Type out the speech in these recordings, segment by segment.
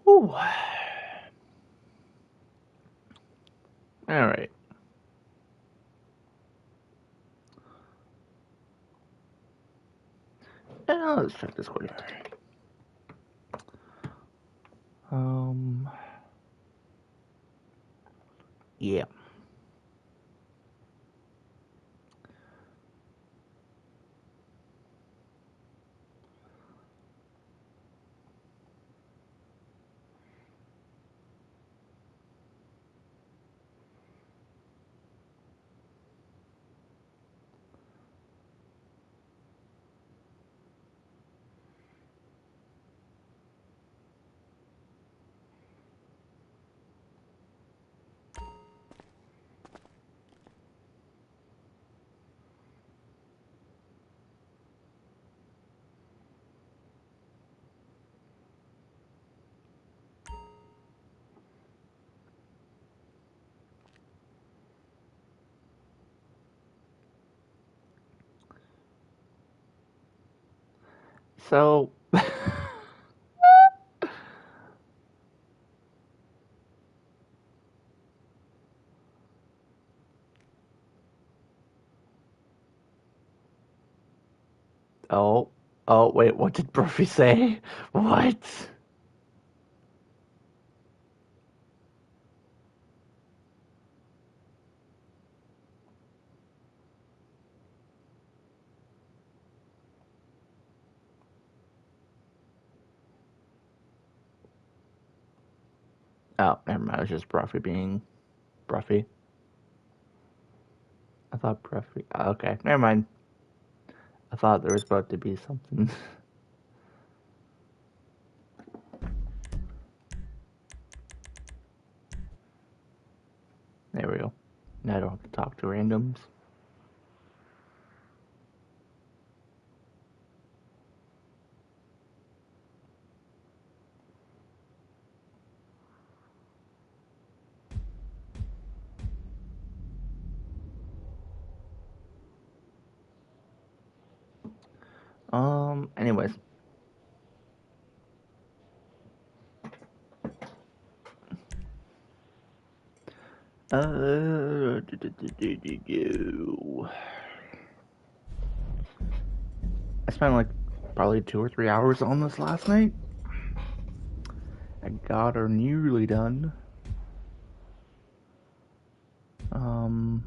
Ooh. All right. Let's check this quick. Um. Yeah. So. Oh. Oh, wait, what did Brophy say? What? Oh, never mind. It was just Brophy being Brophy. I thought Brophy. Okay, never mind. I thought there was about to be something. There we go. Now I don't have to talk to randoms. Anyways. Uh, I spent like probably 2 or 3 hours on this last night. I got her nearly done. Um,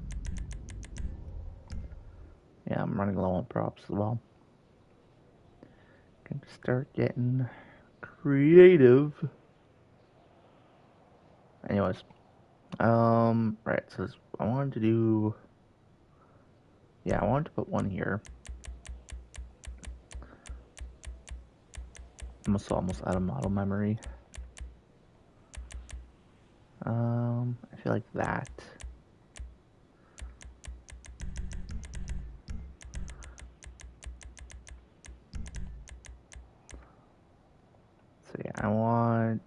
yeah, I'm running low on props as well. Can start getting creative. Anyways, right. So I wanted to do. Yeah, I wanted to put one here. I'm also almost out of model memory. I feel like that. So yeah, I want.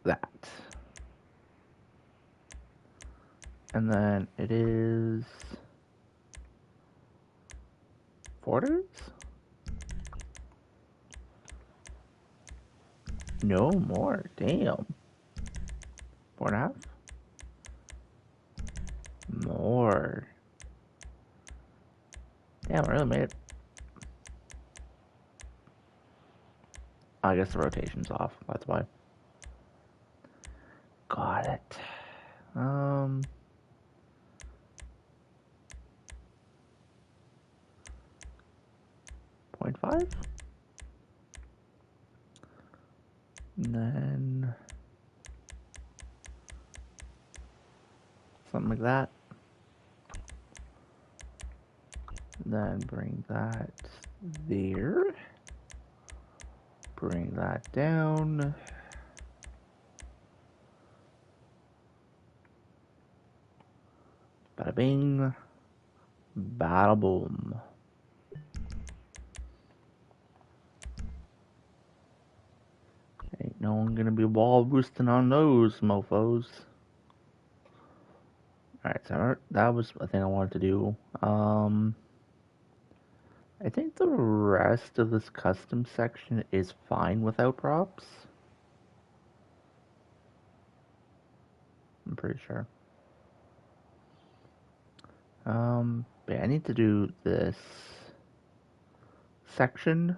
That. And then it is. Quarters? No more. Damn. 4.5? More. Damn, I really made it. I guess the rotation's off. That's why. Got it. 0.5? And then something like that. Then bring that there. Bring that down. Bada bing. Bada boom. Ain't no one gonna be wall roosting on those mofos. Alright, so that was a thing I wanted to do. I think the rest of this custom section is fine without props. I'm pretty sure. But yeah, I need to do this section.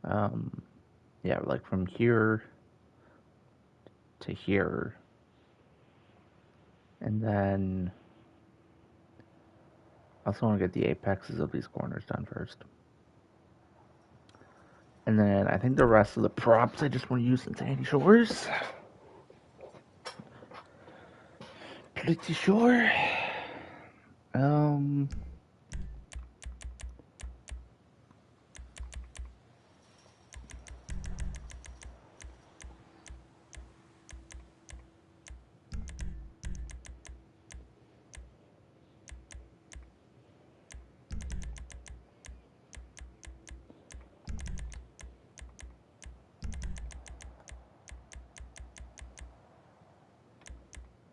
Yeah, like from here to here. And then I also want to get the apexes of these corners done first. And then I think the rest of the props I just want to use in Sandy Shores. Pretty sure.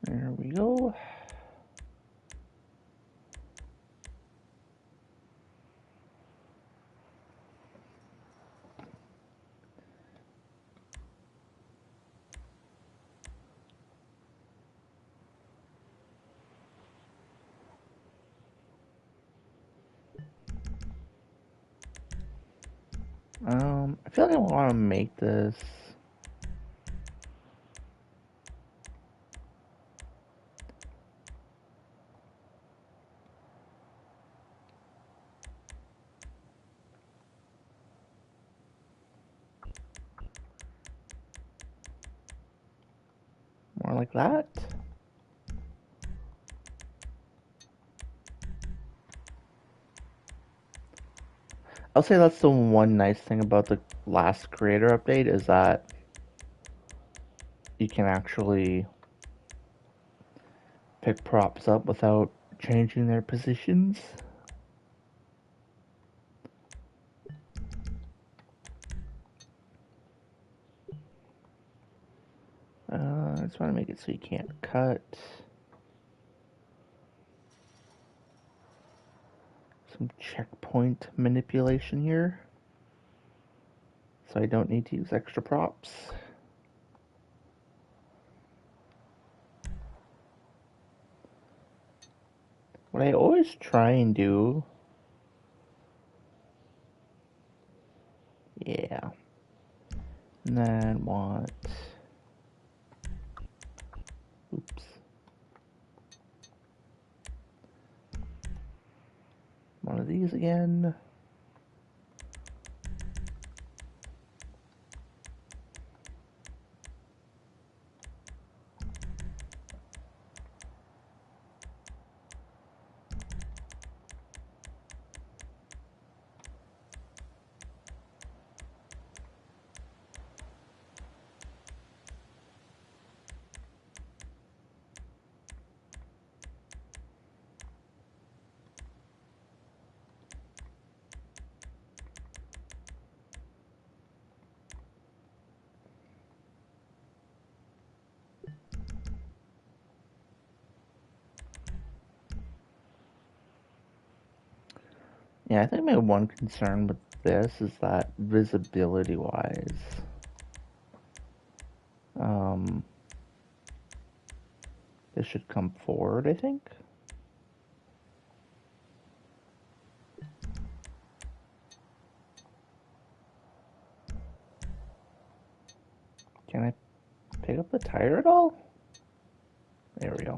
There we go. I feel like I want to make this more like that. I'll say that's the one nice thing about the last creator update is that you can actually pick props up without changing their positions. I just want to make it so you can't cut. Some checkpoint manipulation here. So I don't need to use extra props. What I always try and do, yeah, and then want, oops, one of these again. Yeah, I think my one concern with this is that visibility wise, this should come forward, I think. Can I pick up the tire at all? There we go.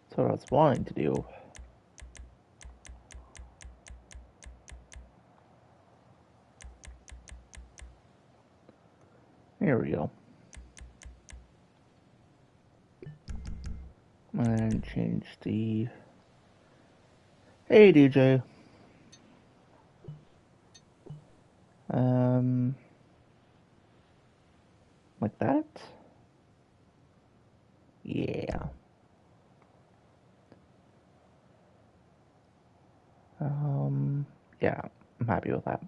That's what I was wanting to do. There we go. And change the... Hey, DJ. Like that? Yeah. Yeah, I'm happy with that.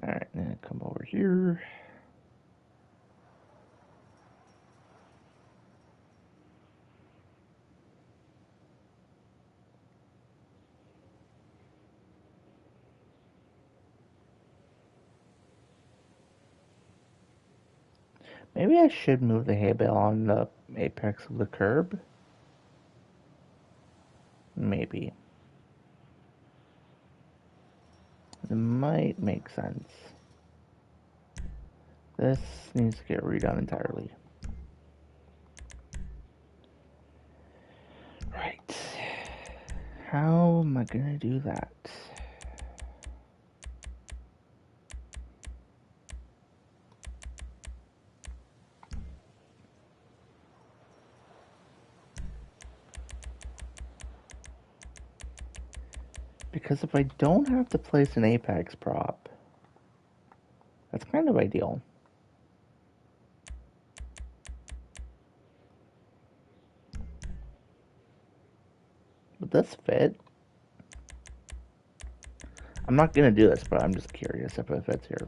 Alright, now come over here. Maybe I should move the hay bale on the apex of the curb. Maybe. It might make sense. This needs to get redone entirely. Right. How am I gonna do that? Because if I don't have to place an apex prop, that's kind of ideal. Would this fit? I'm not gonna do this, but I'm just curious if it fits here.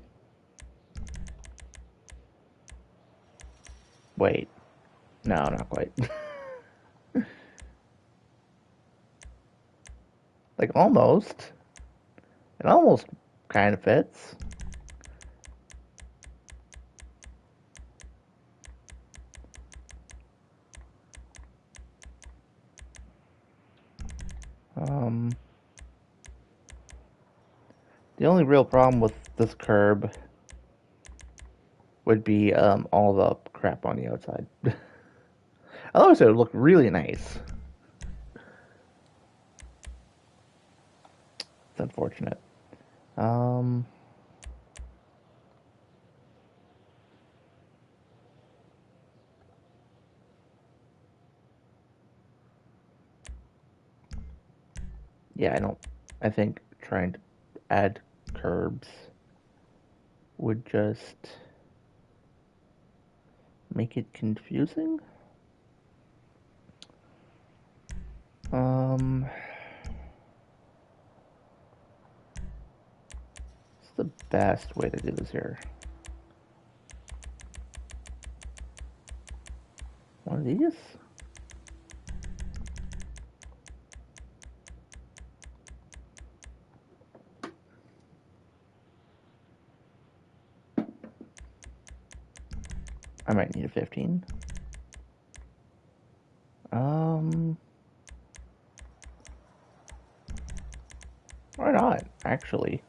Wait. No, not quite. Like, almost. It almost kind of fits. The only real problem with this curb would be all the crap on the outside. Otherwise, it would look really nice. It's unfortunate. Yeah, I think trying to add curbs would just make it confusing. What's the best way to do this here? One of these? I might need a 15. Why not, actually?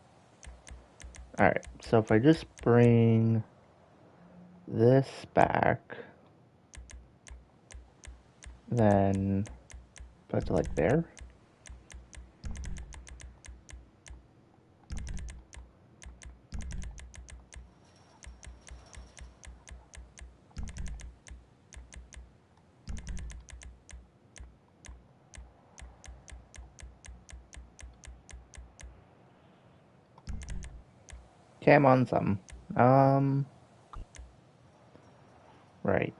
Alright, so if I just bring this back, then put it to like there. Okay, I'm on some. Right.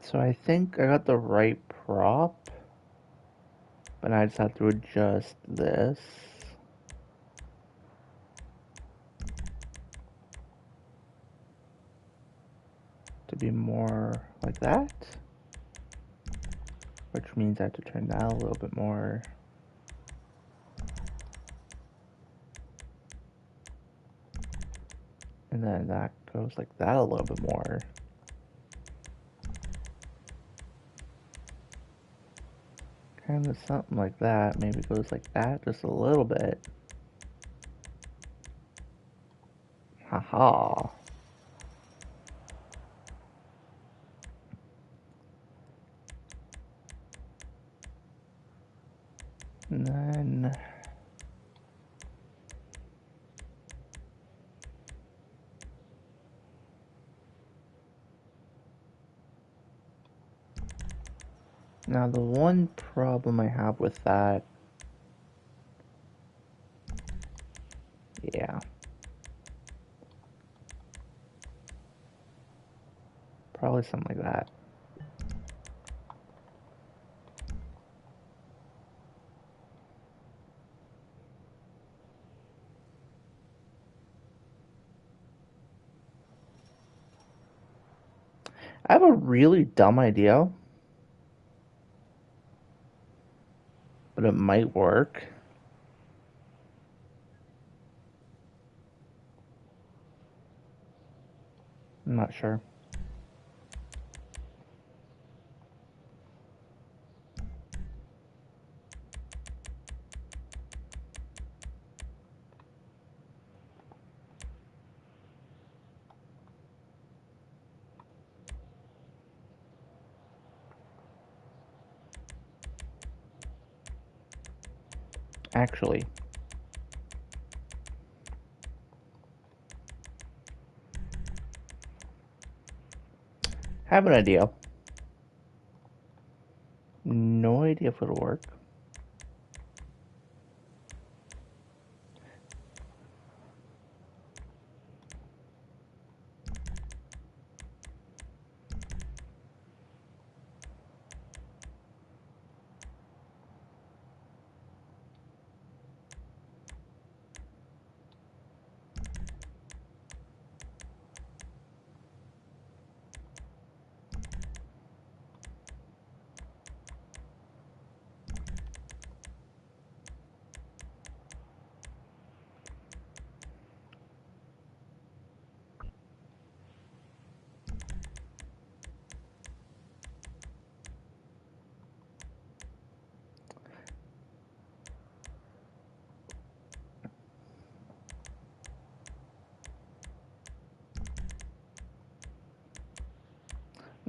So I think I got the right prop, but I just have to adjust this. To be more like that, which means I have to turn that a little bit more. And then that goes like that a little bit more. Kind of something like that. Maybe goes like that just a little bit. Haha. And then Now, the one problem I have with that, yeah, probably something like that. I have a really dumb idea, but it might work. I'm not sure. Actually, have an idea. No idea if it'll work.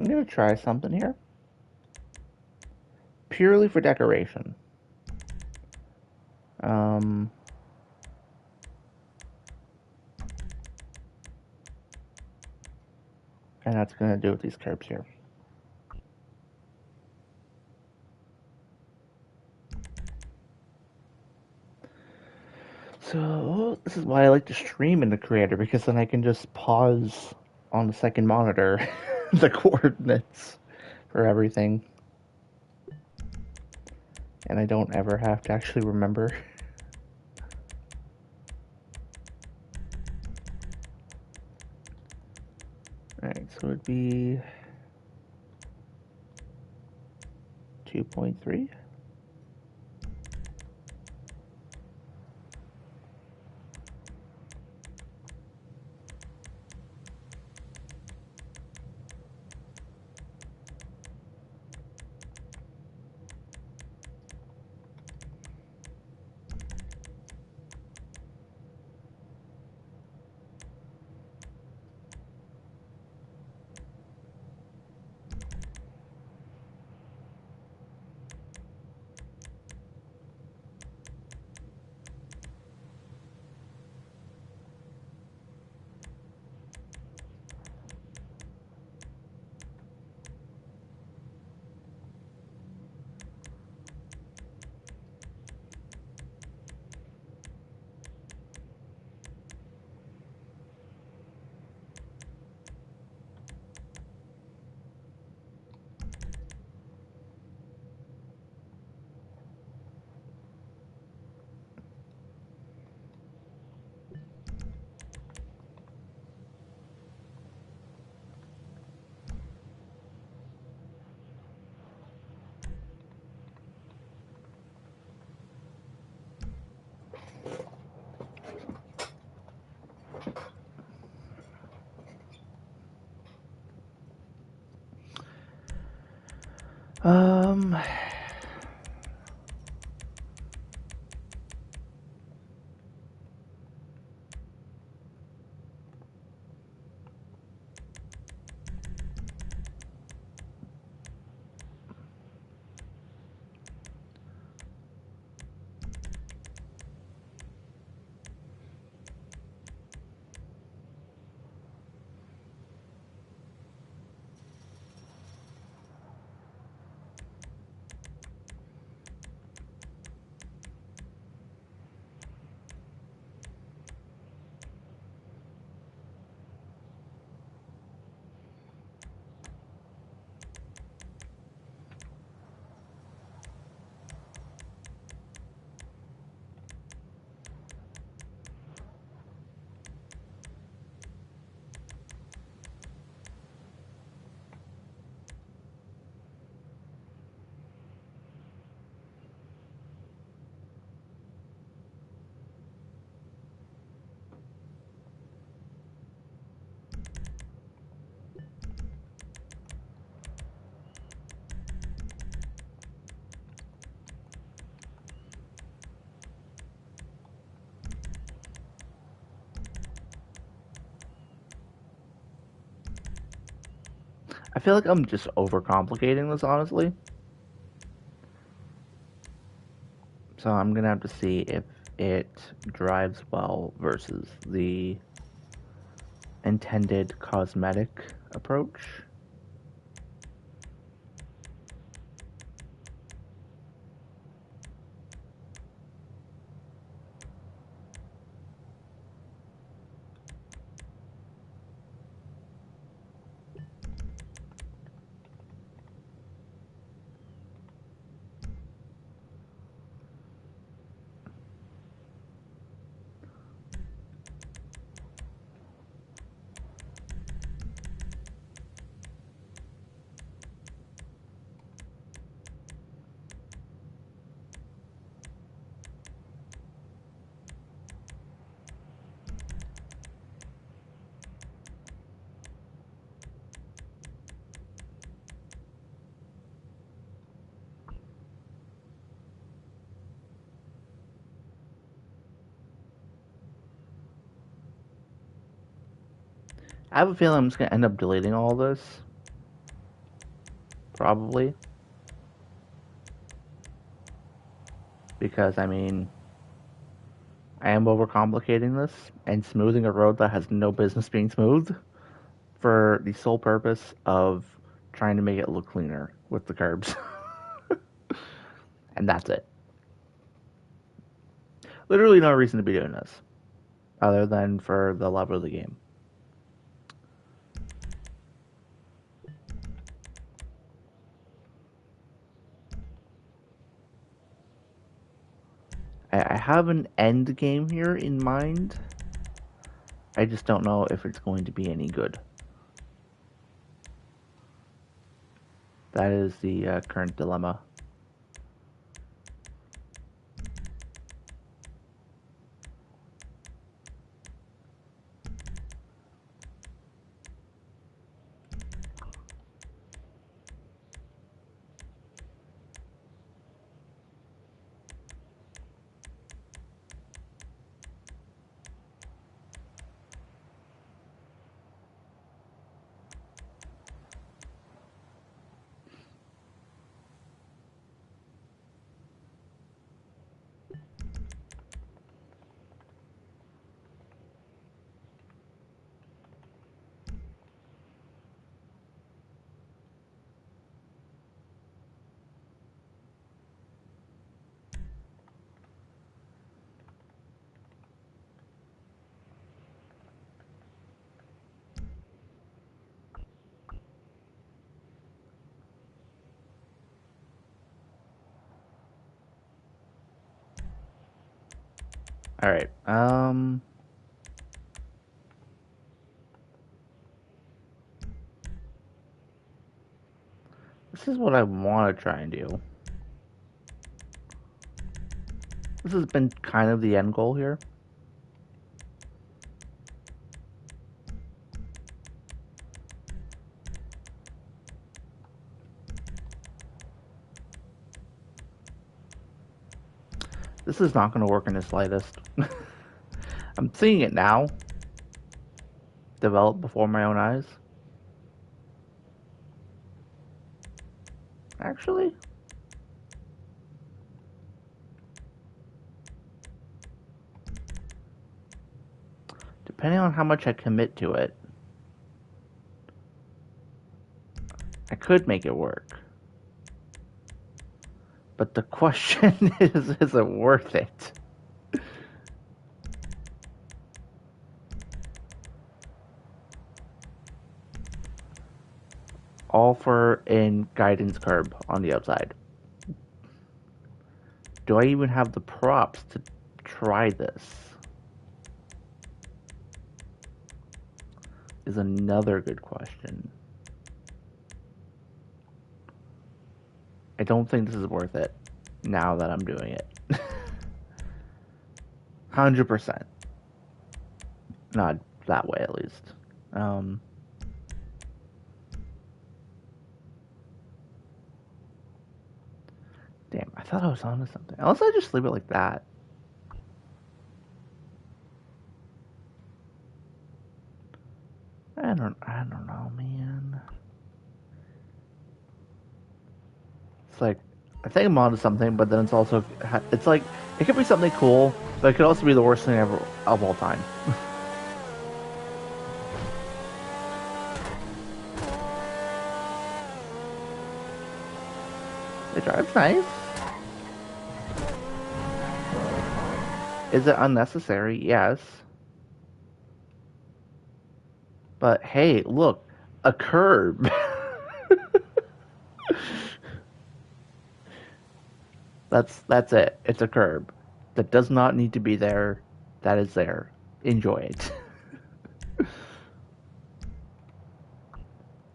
I'm gonna try something here. Purely for decoration. Um, and that's gonna do with these curbs here. So this is why I like to stream in the creator, because then I can just pause on the second monitor the coordinates for everything. And I don't ever have to actually remember. Alright, so it'd be 2.3. Um, I feel like I'm just overcomplicating this, honestly. So I'm gonna have to see if it drives well versus the intended cosmetic approach. I have a feeling I'm just gonna end up deleting all this. Probably. Because, I mean, I am overcomplicating this and smoothing a road that has no business being smoothed for the sole purpose of trying to make it look cleaner with the curbs. And that's it. Literally no reason to be doing this other than for the love of the game. I have an end game here in mind. I just don't know if it's going to be any good. That is the current dilemma. All right. This is what I want to try and do. This has been kind of the end goal here. This is not going to work in the slightest. I'm seeing it now develop before my own eyes. Actually, depending on how much I commit to it, I could make it work. But the question is it worth it? All for in guidance curb on the outside. Do I even have the props to try this? Is another good question. I don't think this is worth it now that I'm doing it. 100%. Not that way, at least. Damn, I thought I was onto something. Unless I just leave it like that. I don't know, man. It's like, I think I'm onto something, but then it's also, it's like, it could be something cool, but it could also be the worst thing ever of all time. The drive's nice. Is it unnecessary? Yes. But hey, look, a curb. That's it. It's a curb that does not need to be there. That is there. Enjoy it.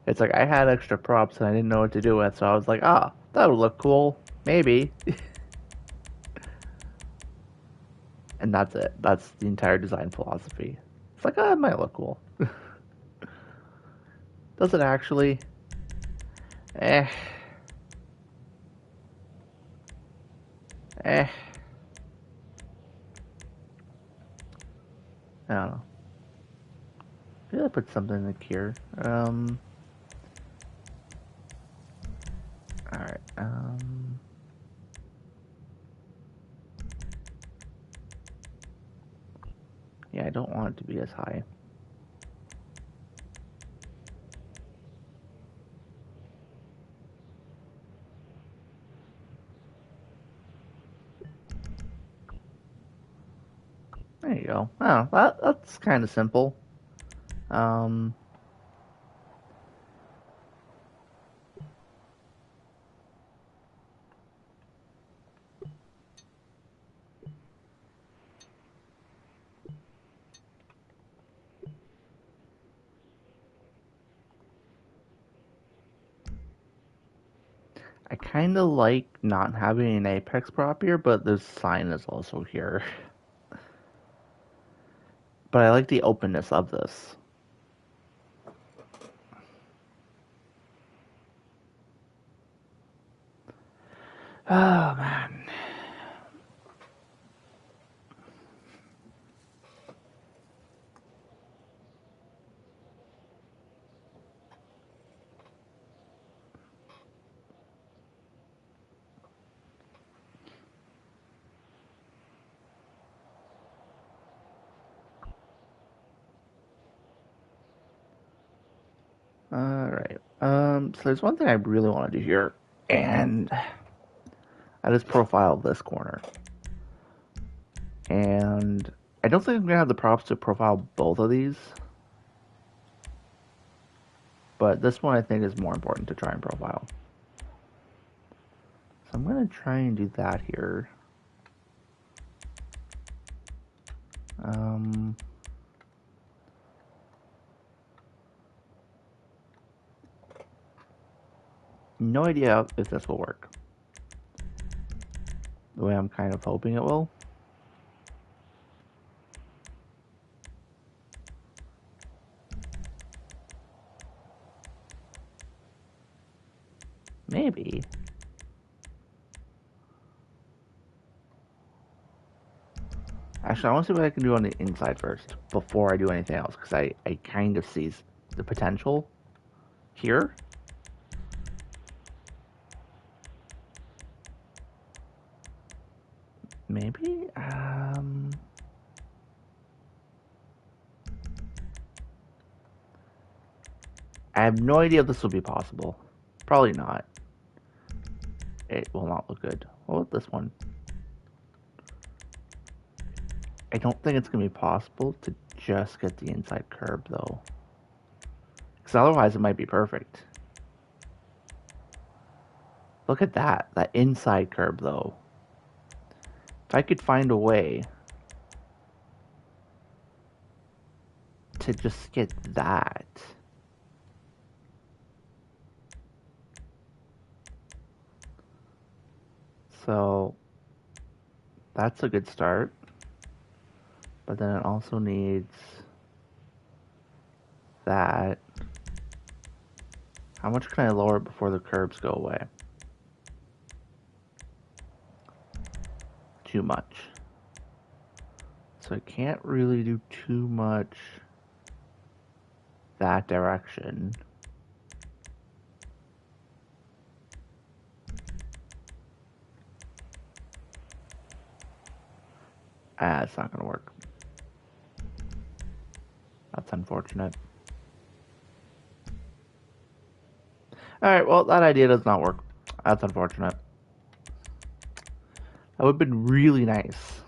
It's like I had extra props and I didn't know what to do with, so I was like, ah, that would look cool. Maybe. And that's it. That's the entire design philosophy. It's like, ah, it might look cool. Does it actually? Eh. Eh. I don't know. Maybe I put something in here. Alright. Yeah, I don't want it to be as high. There you go. Oh, that's kind of simple. Um, I kind of like not having an apex prop here, but the sign is also here. But I like the openness of this. Oh, man. Alright. So there's one thing I really want to do here, and I just profiled this corner. And I don't think I'm going to have the props to profile both of these. But this one I think is more important to try and profile. So I'm going to try and do that here. No idea if this will work. The way I'm kind of hoping it will. Maybe. Actually, I want to see what I can do on the inside first before I do anything else, because I kind of see the potential here. Maybe? I have no idea if this will be possible. Probably not. It will not look good. What about this one? I don't think it's going to be possible to just get the inside curb, though. Because otherwise it might be perfect. Look at that. That inside curb, though. If I could find a way to just get that. So that's a good start. But then it also needs that. How much can I lower it before the curbs go away? Too much. So I can't really do too much that direction. Ah, it's not going to work. That's unfortunate. Alright, well, that idea does not work. That's unfortunate. That would have been really nice.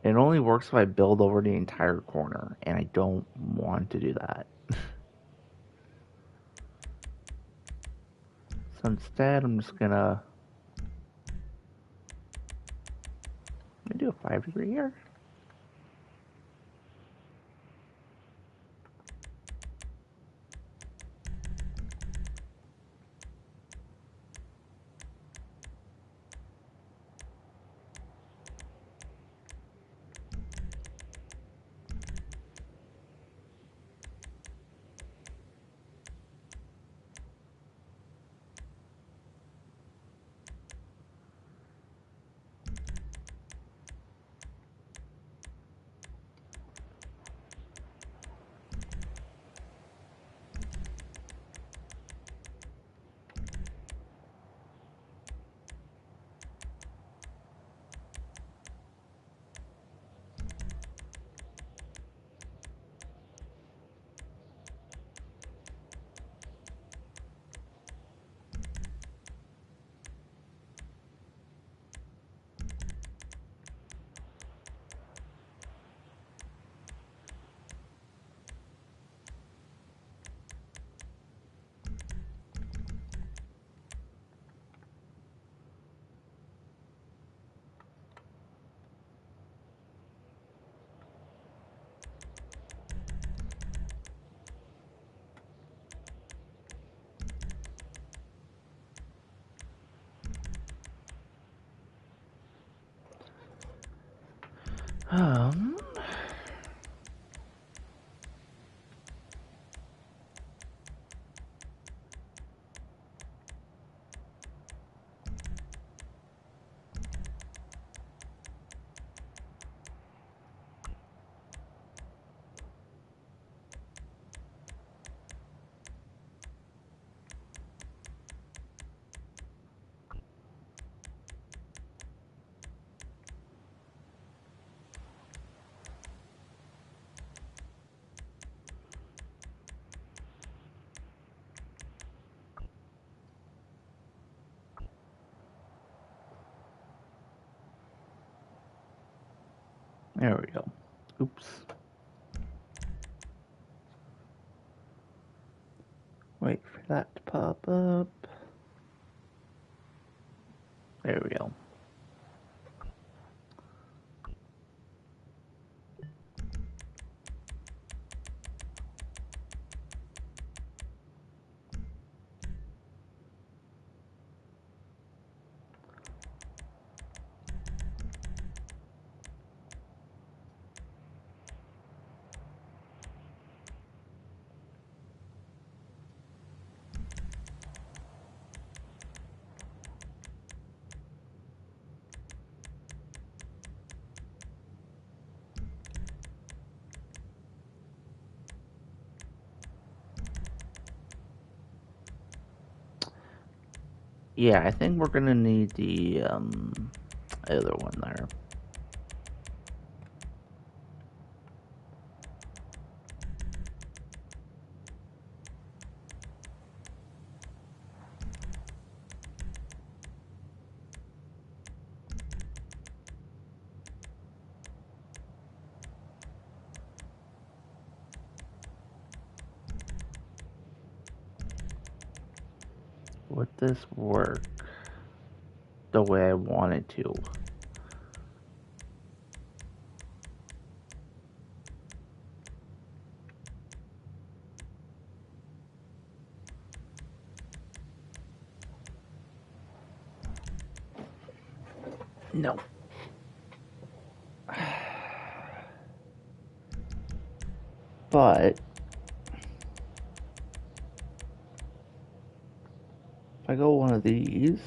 It only works if I build over the entire corner, and I don't want to do that. So instead, I'm just gonna... Let me do a 5-degree here. Um... There we go. Oops. Wait for that to pop up. There we go. Yeah, I think we're gonna need the other one there. Would this work the way I want it to? No. But if I go one of these,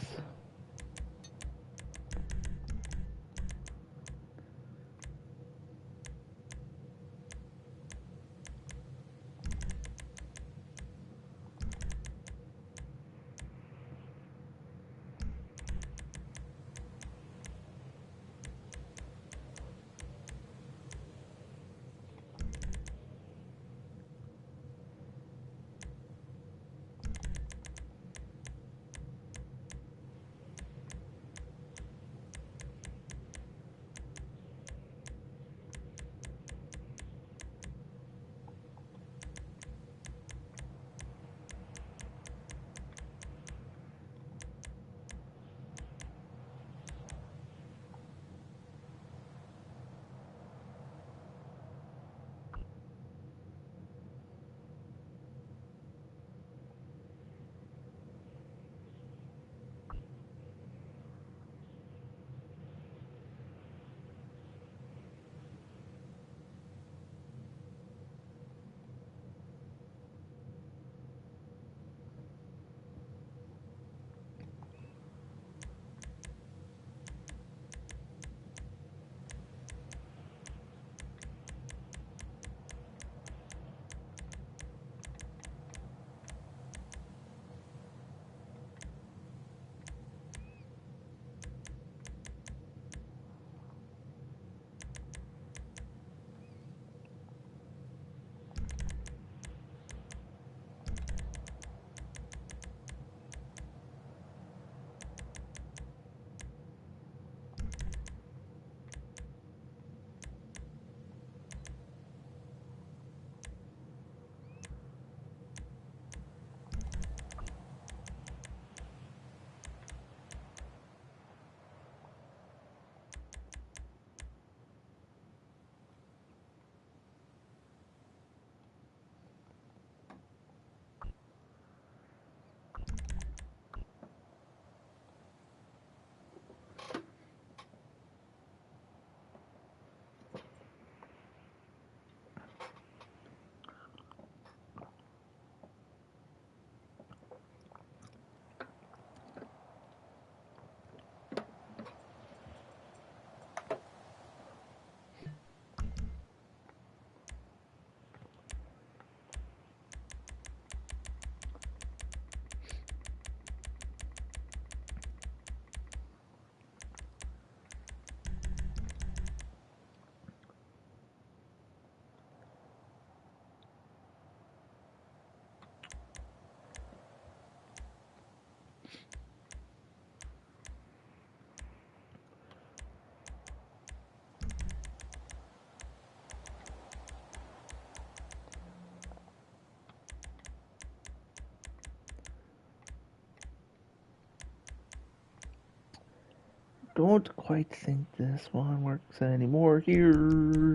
don't quite think this one works anymore here.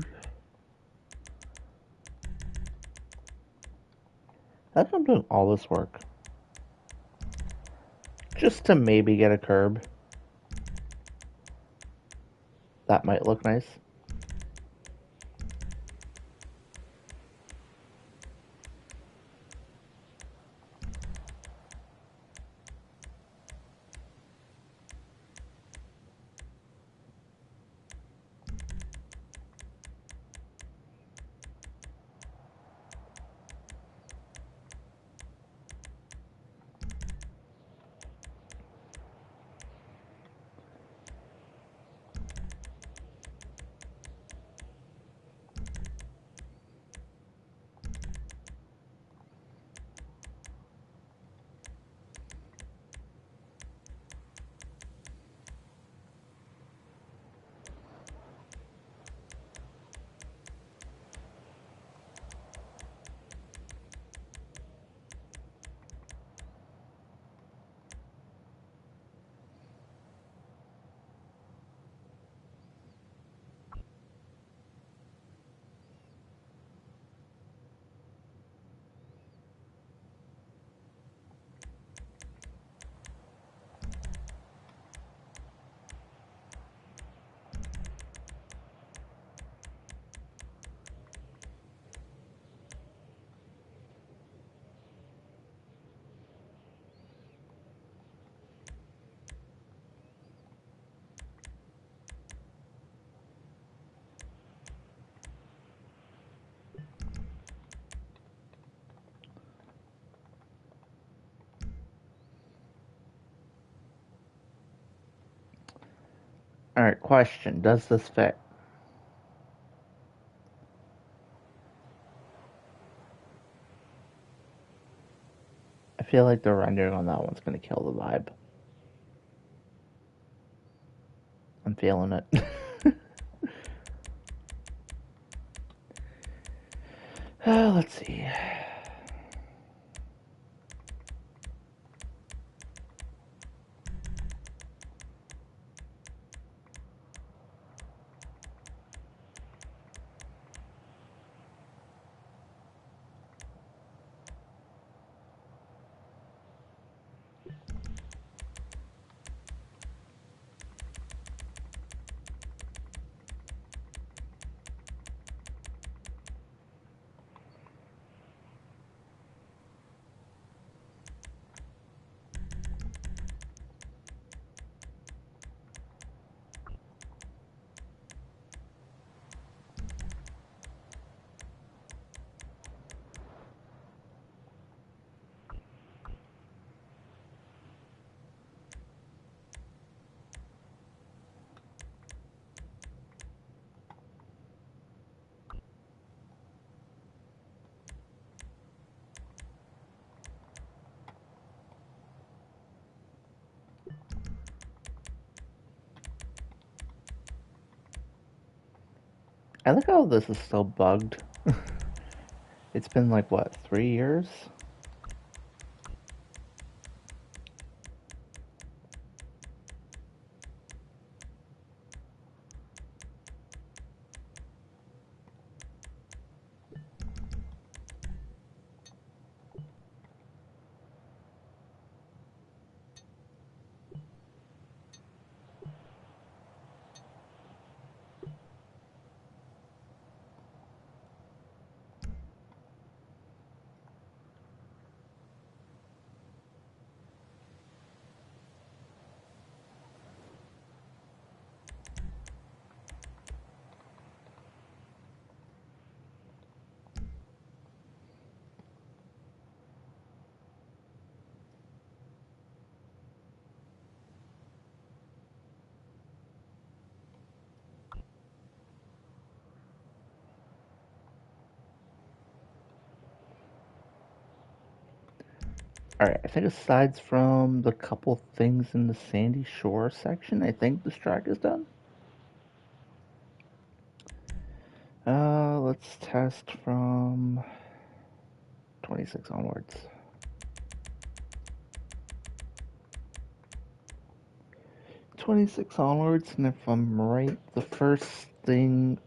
How come I'm doing all this work? Just to maybe get a curb. That might look nice. Alright, question. Does this fit? I feel like the rendering on that one's gonna kill the vibe. I'm feeling it. Let's see. I like how this is still bugged. It's been like, what, 3 years? Alright, I think aside from the couple things in the Sandy Shore section, I think this track is done. Let's test from 26 onwards. 26 onwards, and if I'm right, the first thing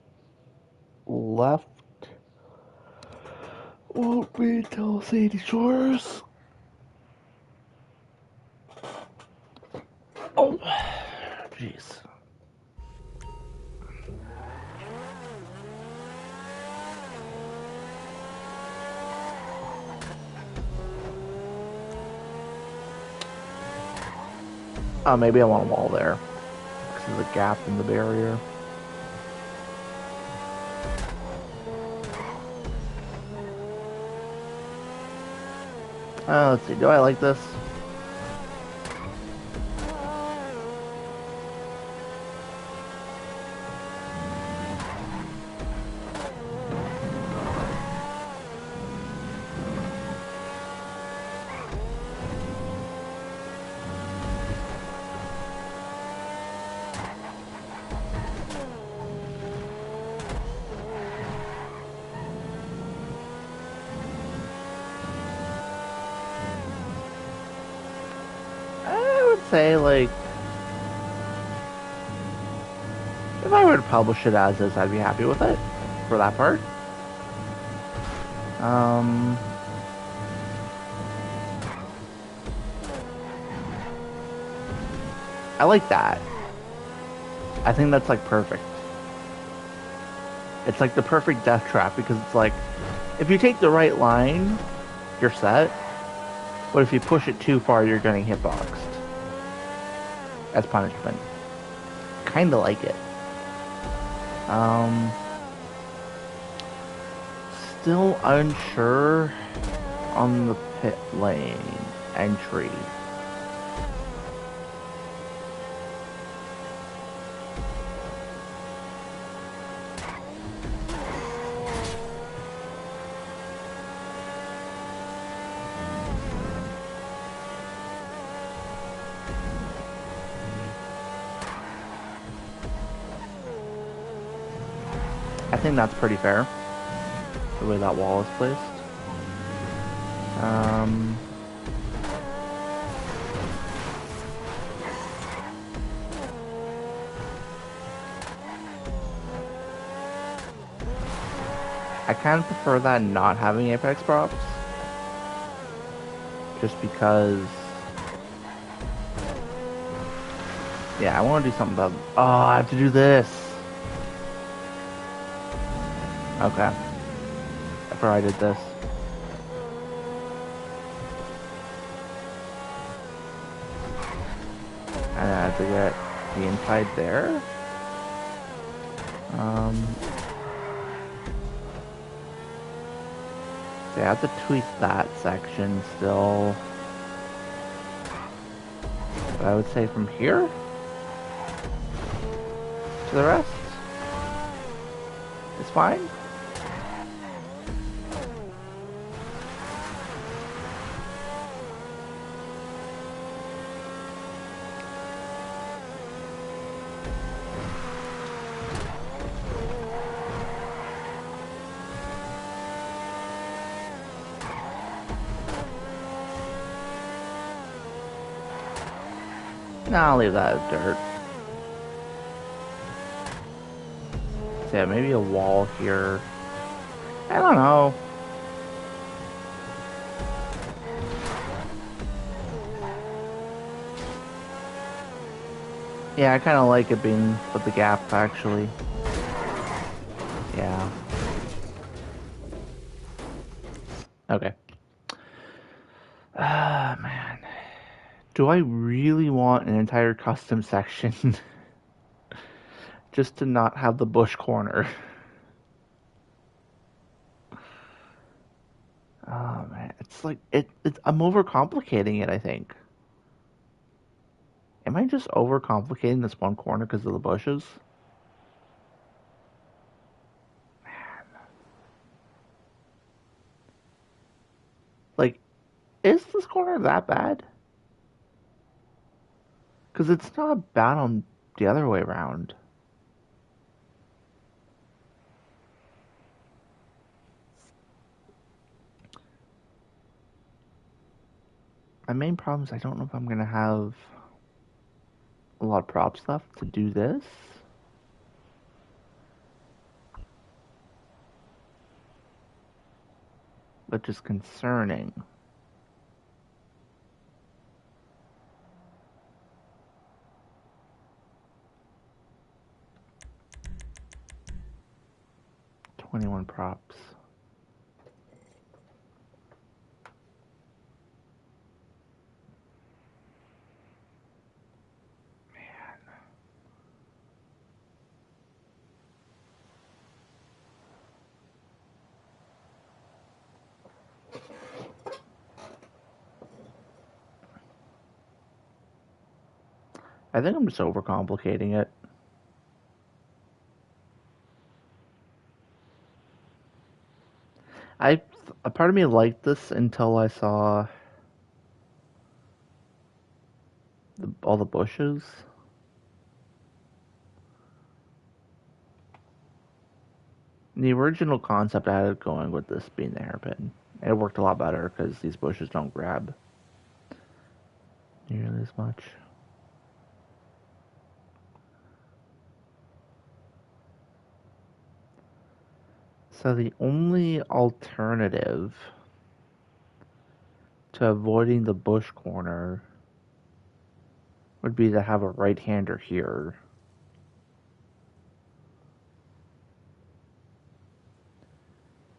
left won't be until Sandy Shores. Oh, jeez. Maybe I want a wall there. Because there's a gap in the barrier. Let's see, do I like this? I would say, like, if I were to publish it as is, I'd be happy with it for that part. I like that. I think that's like perfect. It's like the perfect death trap because it's like, if you take the right line, you're set. But if you push it too far, you're getting hitboxed as punishment. Kinda like it. Still unsure on the pit lane entry. I think that's pretty fair, the way that wall is placed. I kind of prefer that not having apex props. Just because... Yeah, I want to do something about... Oh, I have to do this! Okay. I forgot I did this. And I have to get the inside there. So I have to tweak that section still. But I would say from here to the rest is fine. No, I'll leave that as dirt. So yeah, maybe a wall here. I don't know. Yeah, I kind of like it being with the gap, actually. Yeah. Okay. Ah, man. Do I really want an entire custom section just to not have the bush corner? Oh, man. It's like, I'm overcomplicating it, I think. Am I just overcomplicating this one corner because of the bushes? Like, is this corner that bad? Because it's not bad on the other way around. My main problem is I don't know if I'm going to have... a lot of props left to do this. Which is concerning. "21 props. I think I'm just overcomplicating it. A part of me liked this until I saw all the bushes. The original concept I had going with this being the hairpin. It worked a lot better because these bushes don't grab nearly as much. So the only alternative to avoiding the bush corner would be to have a right-hander here.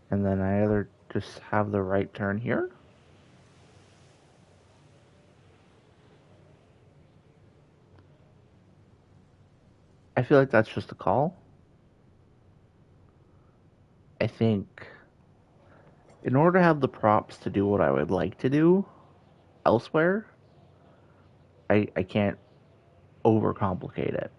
And then I either just have the right turn here. I feel like that's just a call. I think in order to have the props to do what I would like to do elsewhere, I can't overcomplicate it.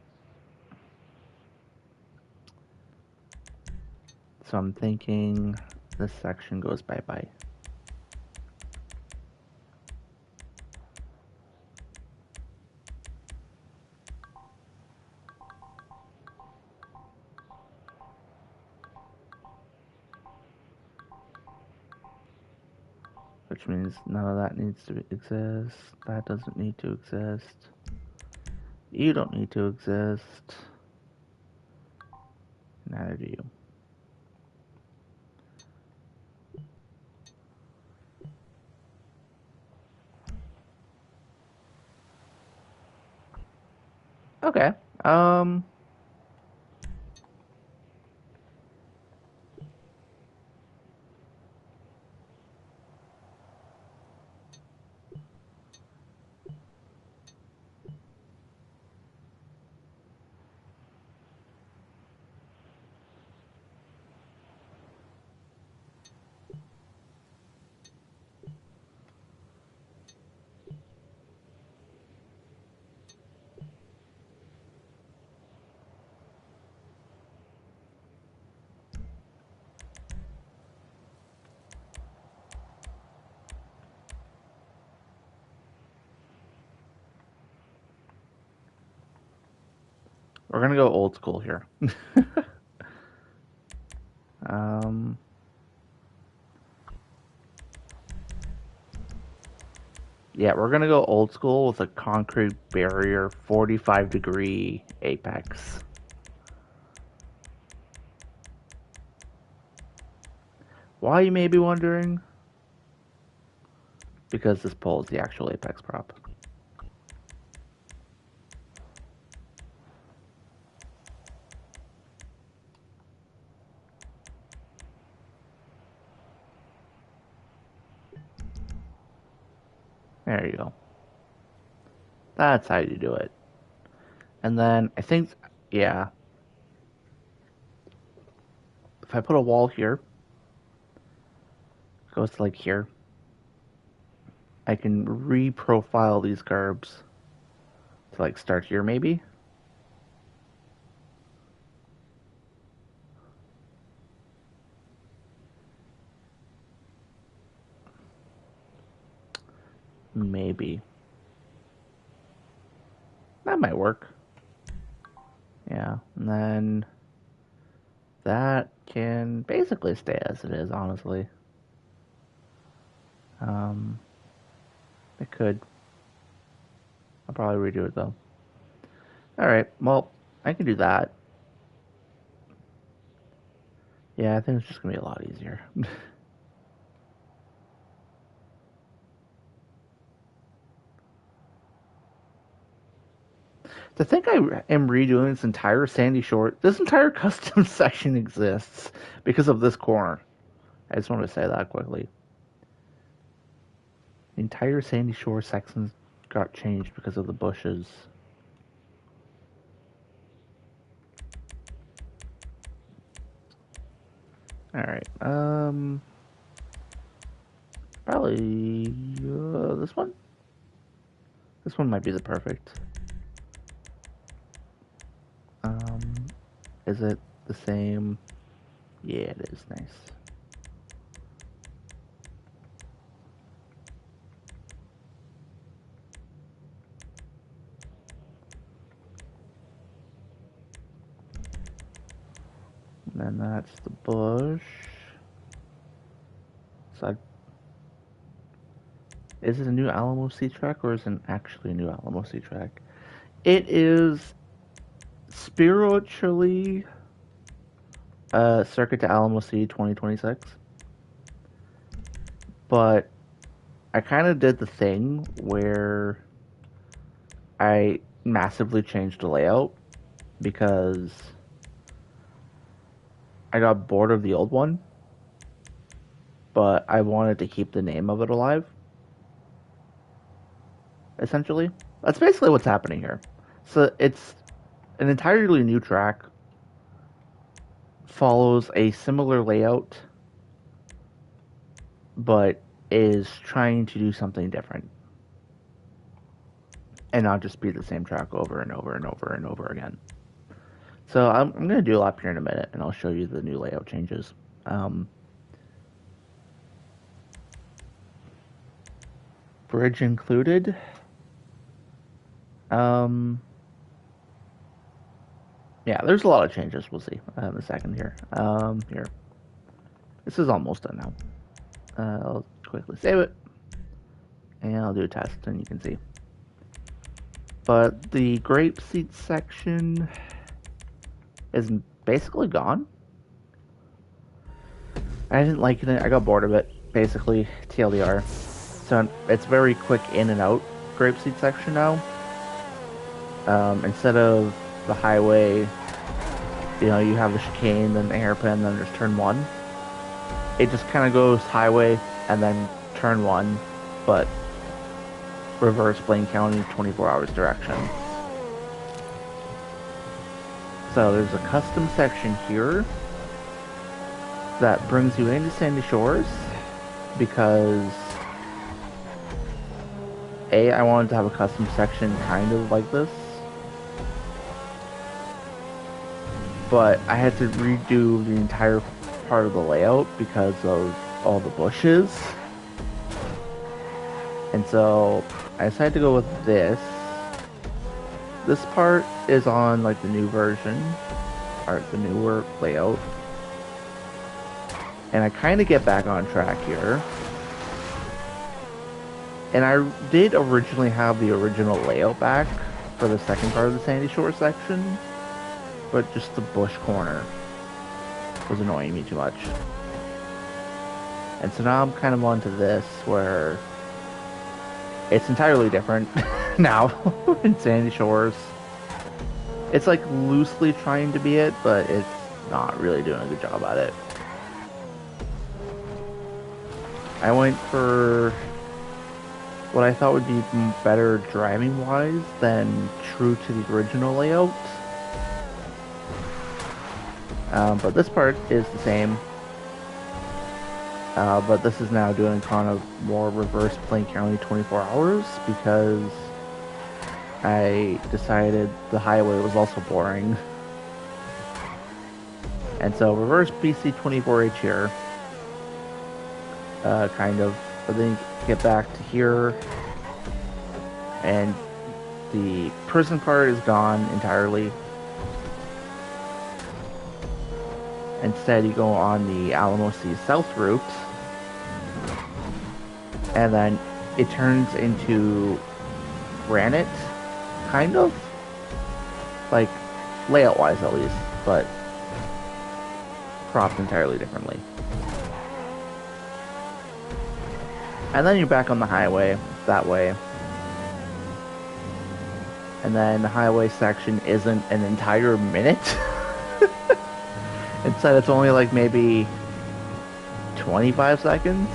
So I'm thinking this section goes bye-bye. Which means none of that needs to exist. That doesn't need to exist. You don't need to exist. Neither do you. Okay. We're gonna go old school here. um, yeah, we're gonna go old school with a concrete barrier, 45-degree apex. Why, you may be wondering? Because this pole is the actual apex prop. There you go. That's how you do it. And then I think, yeah, if I put a wall here, it goes to like here, I can re-profile these curbs to like start here maybe. Maybe. That might work. Yeah, and then that can basically stay as it is, honestly. Um, it could. I'll probably redo it though. Alright, well, I can do that. Yeah, I think it's just gonna be a lot easier. To think I am redoing this entire Sandy Shore, this entire custom section exists because of this corner. I just want to say that quickly. The entire Sandy Shore section got changed because of the bushes. Alright, probably this one? This one might be the perfect. Is it the same? Yeah, it is. Nice. And then that's the bush. So is it a new Alamo Sea track or is it actually a new Alamo Sea track? It is spiritually Circuit to Alamo Sea 2026. But I kind of did the thing where I massively changed the layout because I got bored of the old one, but I wanted to keep the name of it alive. Essentially, that's basically what's happening here. So it's an entirely new track, follows a similar layout, but is trying to do something different and not just be the same track over and over and over and over again. So I'm going to do a lap here in a minute, and I'll show you the new layout changes. Bridge included. Yeah, there's a lot of changes. We'll see in a second here. Here. This is almost done now. I'll quickly save it. And I'll do a test, and you can see. But the grape seed section is basically gone. I didn't like it. I got bored of it, basically, TLDR. So it's very quick in and out grape seed section now. Instead of the highway, you have the chicane, then the hairpin, then there's turn one. It just kind of goes highway and then turn one, but reverse Blaine County 24 hours direction. So there's a custom section here that brings you into Sandy Shores because I wanted to have a custom section kind of like this, but I had to redo the entire part of the layout because of all the bushes. And so I decided to go with this. This part is on like the new version, or the newer layout. And I kind of get back on track here. And I did originally have the original layout back for the second part of the Sandy Shore section, but just the bush corner was annoying me too much. And so now I'm kind of onto this where it's entirely different now in Sandy Shores. It's like loosely trying to be it, but it's not really doing a good job at it. I went for what I thought would be better driving wise than true to the original layout. But this part is the same. But this is now doing kind of more reverse Blaine County 24 hours because I decided the highway was also boring. And so reverse BC 24H here. Kind of. But then get back to here. And the prison part is gone entirely. Instead, you go on the Alamo Sea South route. And then it turns into granite, kind of. like layout wise at least, but cropped entirely differently. And then you're back on the highway that way. And then the highway section isn't an entire minute. Instead, it's only like maybe 25 seconds,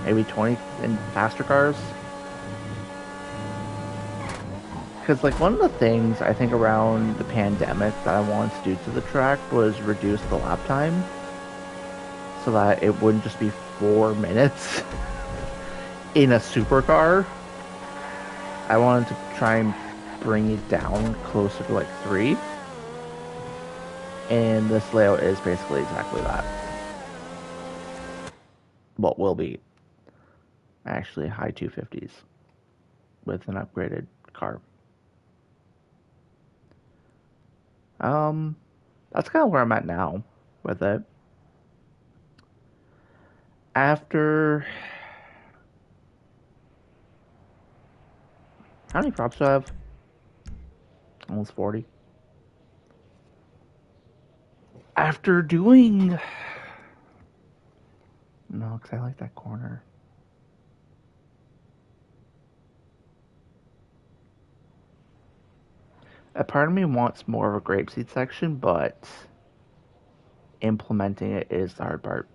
maybe 20 in faster cars. Because like one of the things I think around the pandemic that I wanted to do to the track was reduce the lap time so that it wouldn't just be 4 minutes in a supercar. I wanted to try and bring it down closer to like 3. And this layout is basically exactly that. What will be actually high 250s with an upgraded car. Um, that's kind of where I'm at now with it. After how many props do I have? Almost 40. After doing no, because I like that corner. A part of me wants more of a grapeseed section, but implementing it is the hard part.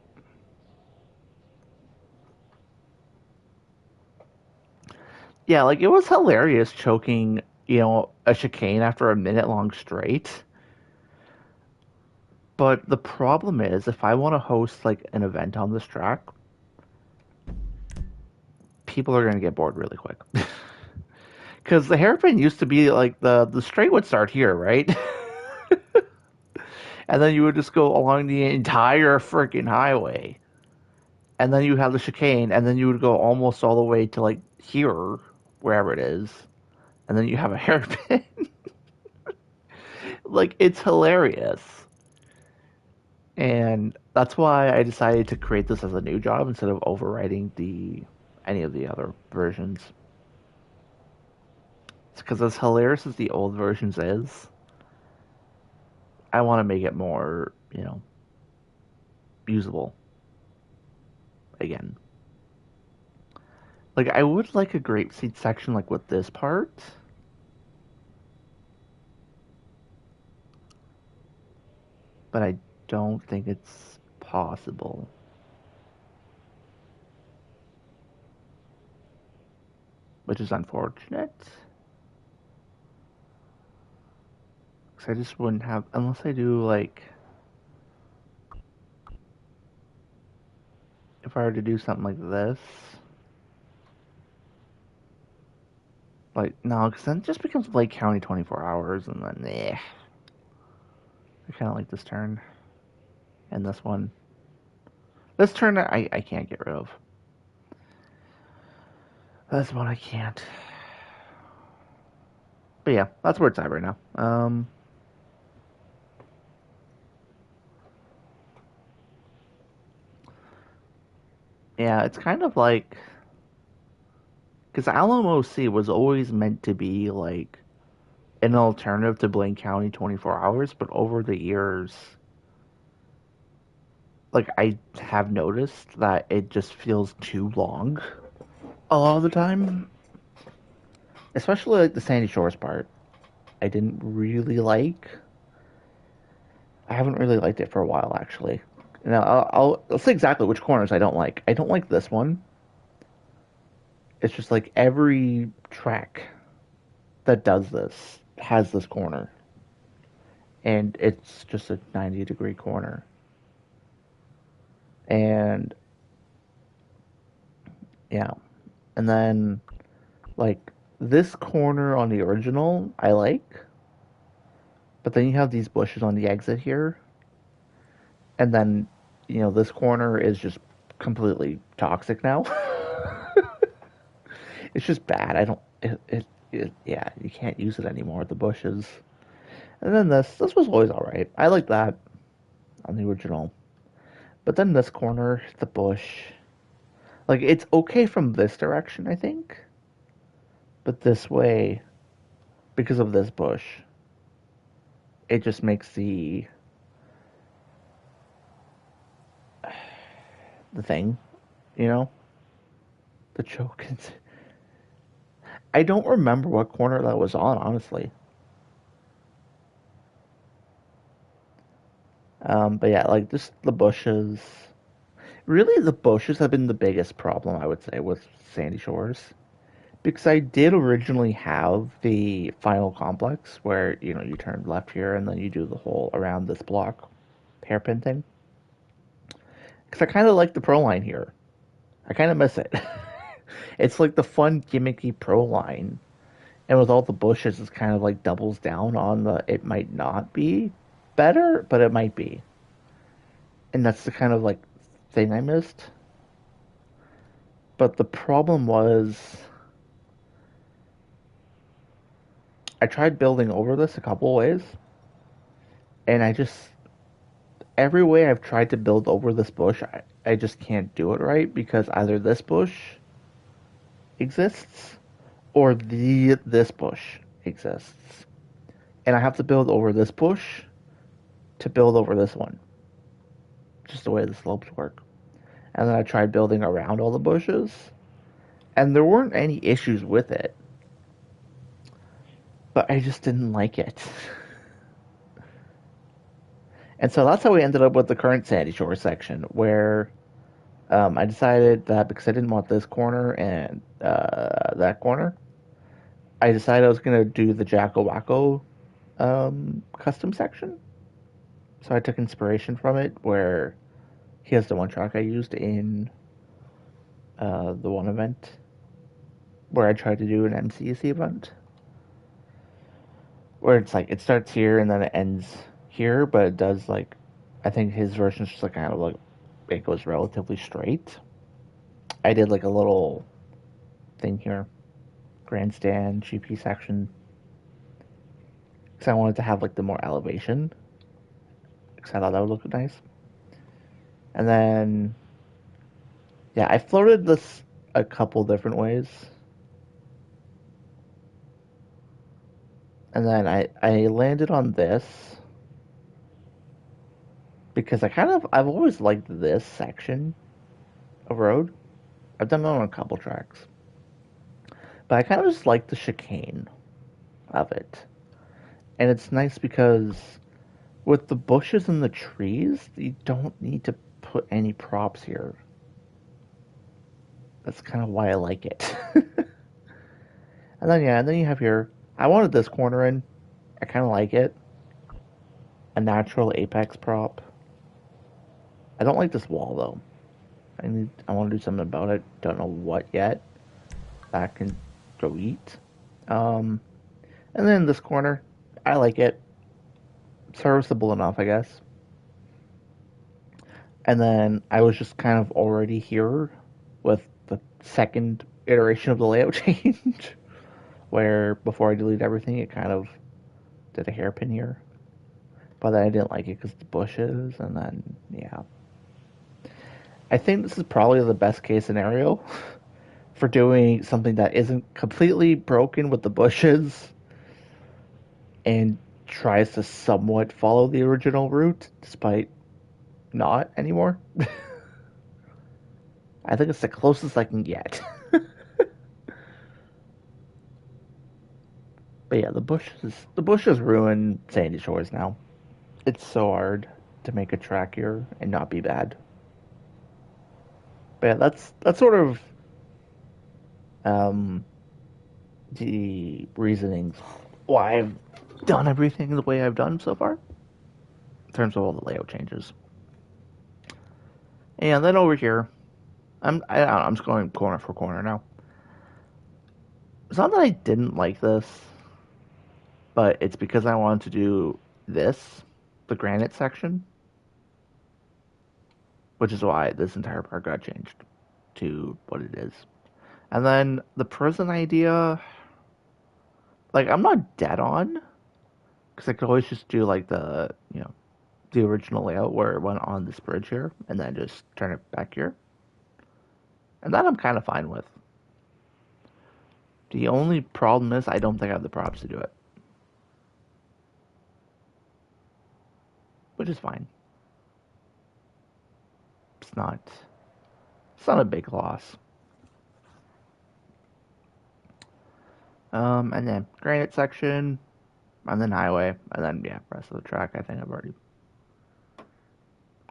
Yeah, like it was hilarious choking, a chicane after a minute long straight. But the problem is, if I want to host like an event on this track, people are going to get bored really quick. Because the hairpin used to be like the straight would start here, right? And then you would just go along the entire freaking highway. And then you have the chicane, and then you would go almost all the way to like here, wherever it is. And then you have a hairpin. Like, it's hilarious. And that's why I decided to create this as a new job instead of overwriting any of the other versions. It's because as hilarious as the old versions is, I want to make it more, usable again. Like I would like a grapeseed section like with this part. But I don't think it's possible. Which is unfortunate. Because I just wouldn't have, unless I do like, if I were to do something like this. Like, no, because then it just becomes Lake County 24 hours, and then, I kind of like this turn. And this one. This turn I can't get rid of. That's one I can't. But yeah, that's where it's at right now. Yeah, it's kind of like, because Alamo C was always meant to be like an alternative to Blaine County 24 hours, but over the years, like I have noticed that it just feels too long a lot of the time. Especially like the Sandy Shores part. I didn't really like. I haven't really liked it for a while actually. Now I'll say exactly which corners I don't like. I don't like this one. It's just like every track that does this has this corner. And it's just a 90-degree corner. And yeah. And then like this corner on the original I like. But then you have these bushes on the exit here. And then, this corner is just completely toxic now. It's just bad. I don't yeah, you can't use it anymore, the bushes. And then this was always all right. I like that on the original. But then this corner, the bush, like it's okay from this direction, I think. But this way, because of this bush. it just makes the thing, you know, the choke. I don't remember what corner that was on, honestly. But yeah, like just the bushes. Really, the bushes have been the biggest problem, I would say, with Sandy Shores. Because I did originally have the final complex where, you know, you turn left here and then you do the whole around this block hairpin thing. Because I kind of like the pro line here. I kind of miss it. It's like the fun, gimmicky pro line. And with all the bushes, it's kind of like doubles down on the it might not be better, but it might be. And that's the kind of like thing I missed. But the problem was I tried building over this a couple ways, and I just every way I've tried to build over this bush, I just can't do it right because either this bush exists or this bush exists. And I have to build over this bush to build over this one. Just the way the slopes work. And then I tried building around all the bushes, and there weren't any issues with it. But I just didn't like it. And so that's how we ended up with the current Sandy Shore section, where I decided that because I didn't want this corner and that corner, I decided I was going to do the Jacko Wacko custom section. So I took inspiration from it, where he has the one track I used in the one event where I tried to do an MCC event, where it's like it starts here and then it ends here, but it does like I think his version is just like kind of like it goes relatively straight. I did like a little thing here, grandstand GP section, because I wanted to have like the more elevation, because I thought that would look nice. And then yeah, I floated this a couple different ways. And then I landed on this because I've always liked this section of road. I've done it on a couple tracks. But I kind of just like the chicane of it. And it's nice because with the bushes and the trees, you don't need to put any props here. That's kind of why I like it. And then yeah, and then you have your I wanted this corner in. I kind of like it. A natural apex prop. I don't like this wall though. I want to do something about it. Don't know what yet. That can go eat. Um, and then this corner, I like it. Serviceable enough, I guess. And then I was just kind of already here with the second iteration of the layout change, where before I delete everything, it kind of did a hairpin here. But then I didn't like it because the bushes, and then, yeah. I think this is probably the best case scenario for doing something that isn't completely broken with the bushes and tries to somewhat follow the original route despite not anymore. I think it's the closest I can get. But yeah, the bushes ruin Sandy Shores now. It's so hard to make a track here and not be bad. But yeah, that's sort of um, the reasonings why I've done everything the way I've done so far in terms of all the layout changes. And then over here, I'm just going corner for corner now. It's not that I didn't like this, but it's because I wanted to do this, the granite section, which is why this entire part got changed to what it is. And then the prison idea, like I'm not dead on, because I could always just do like the original layout where it went on this bridge here, and then just turn it back here, and that I'm kind of fine with. The only problem is I don't think I have the props to do it. which is fine. It's not a big loss. And then granite section, and then highway, and then yeah, rest of the track I think I've already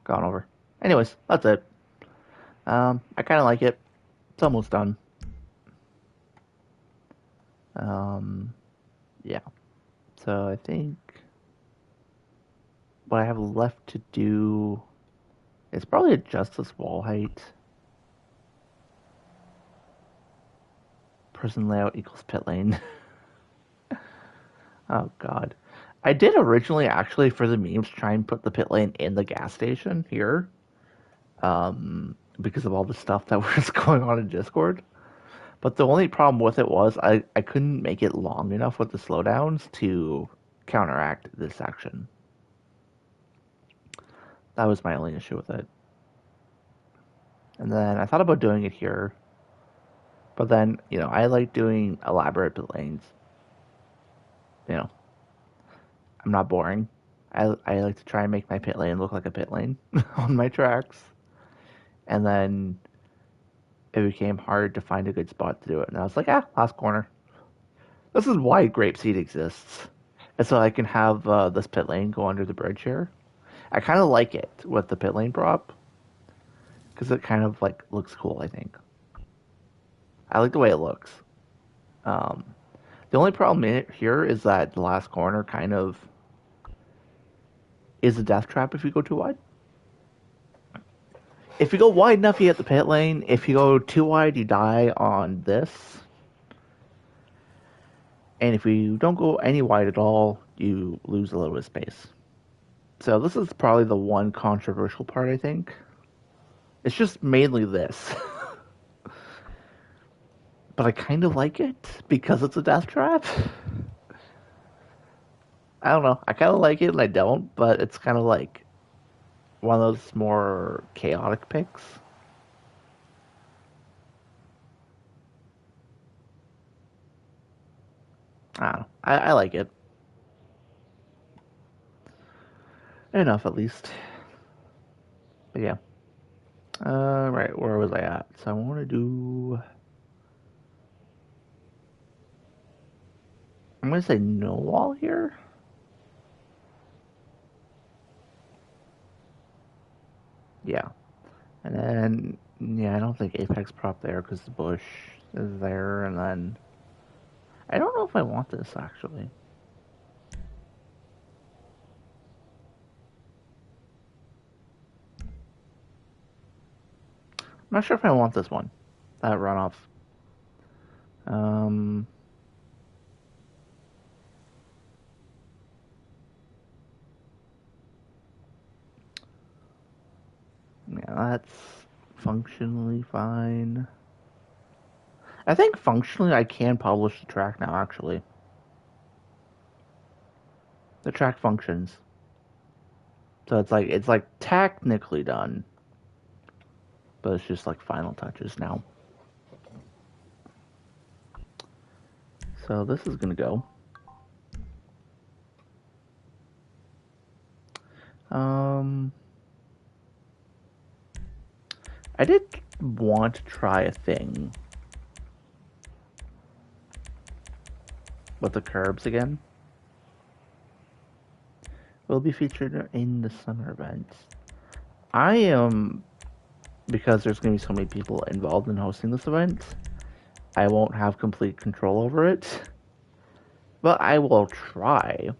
gone over. Anyways, that's it. I kind of like it. It's almost done. Yeah. So I think what I have left to do is probably adjust this wall height. Person layout equals pit lane. Oh god. I did originally actually for the memes try and put the pit lane in the gas station here. Because of all the stuff that was going on in Discord. But the only problem with it was I couldn't make it long enough with the slowdowns to counteract this section. That was my only issue with it. And then I thought about doing it here. But then, I like doing elaborate pit lanes. I'm not boring. I like to try and make my pit lane look like a pit lane on my tracks. And then it became hard to find a good spot to do it. And I was like, last corner. This is why Grapeseed exists. And so I can have this pit lane go under the bridge here. I kind of like it with the pit lane prop. Because it kind of like looks cool, I think. I like the way it looks. The only problem here is that the last corner kind of is a death trap if you go too wide. If you go wide enough, you hit the pit lane. If you go too wide, you die on this. And if you don't go any wide at all, you lose a little bit of space. So this is probably the one controversial part, I think. It's just mainly this. But I kind of like it because it's a death trap. I don't know. I kind of like it and I don't, but it's kind of like one of those more chaotic picks. I don't know. I like it. Enough, at least. But yeah. Right, where was I at? So I want to do... I'm going to say no wall here. Yeah. And then, yeah, I don't think Apex prop there because the bush is there. And then, I don't know if I want this, actually. I'm not sure if I want this one. That runoff. Yeah, that's functionally fine. I think functionally I can publish the track now, actually. The track functions. So it's like technically done. But it's just like final touches now. So this is gonna go. I did want to try a thing with the curbs again. Will be featured in the summer events. I am, because there's going to be so many people involved in hosting this event, I won't have complete control over it. But I will try.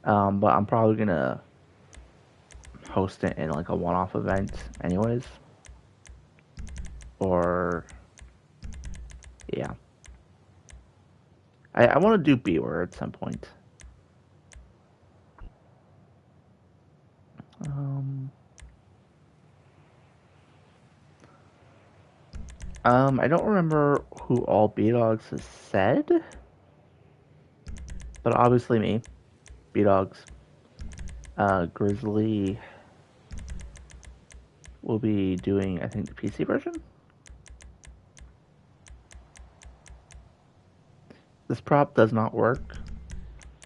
But I'm probably going to host it in like a one-off event anyways. Or, yeah. I want to do B-Word at some point. I don't remember who all B-Dogs has said. But obviously me. B-Dogs. Grizzly will be doing, I think, the PC version. This prop does not work.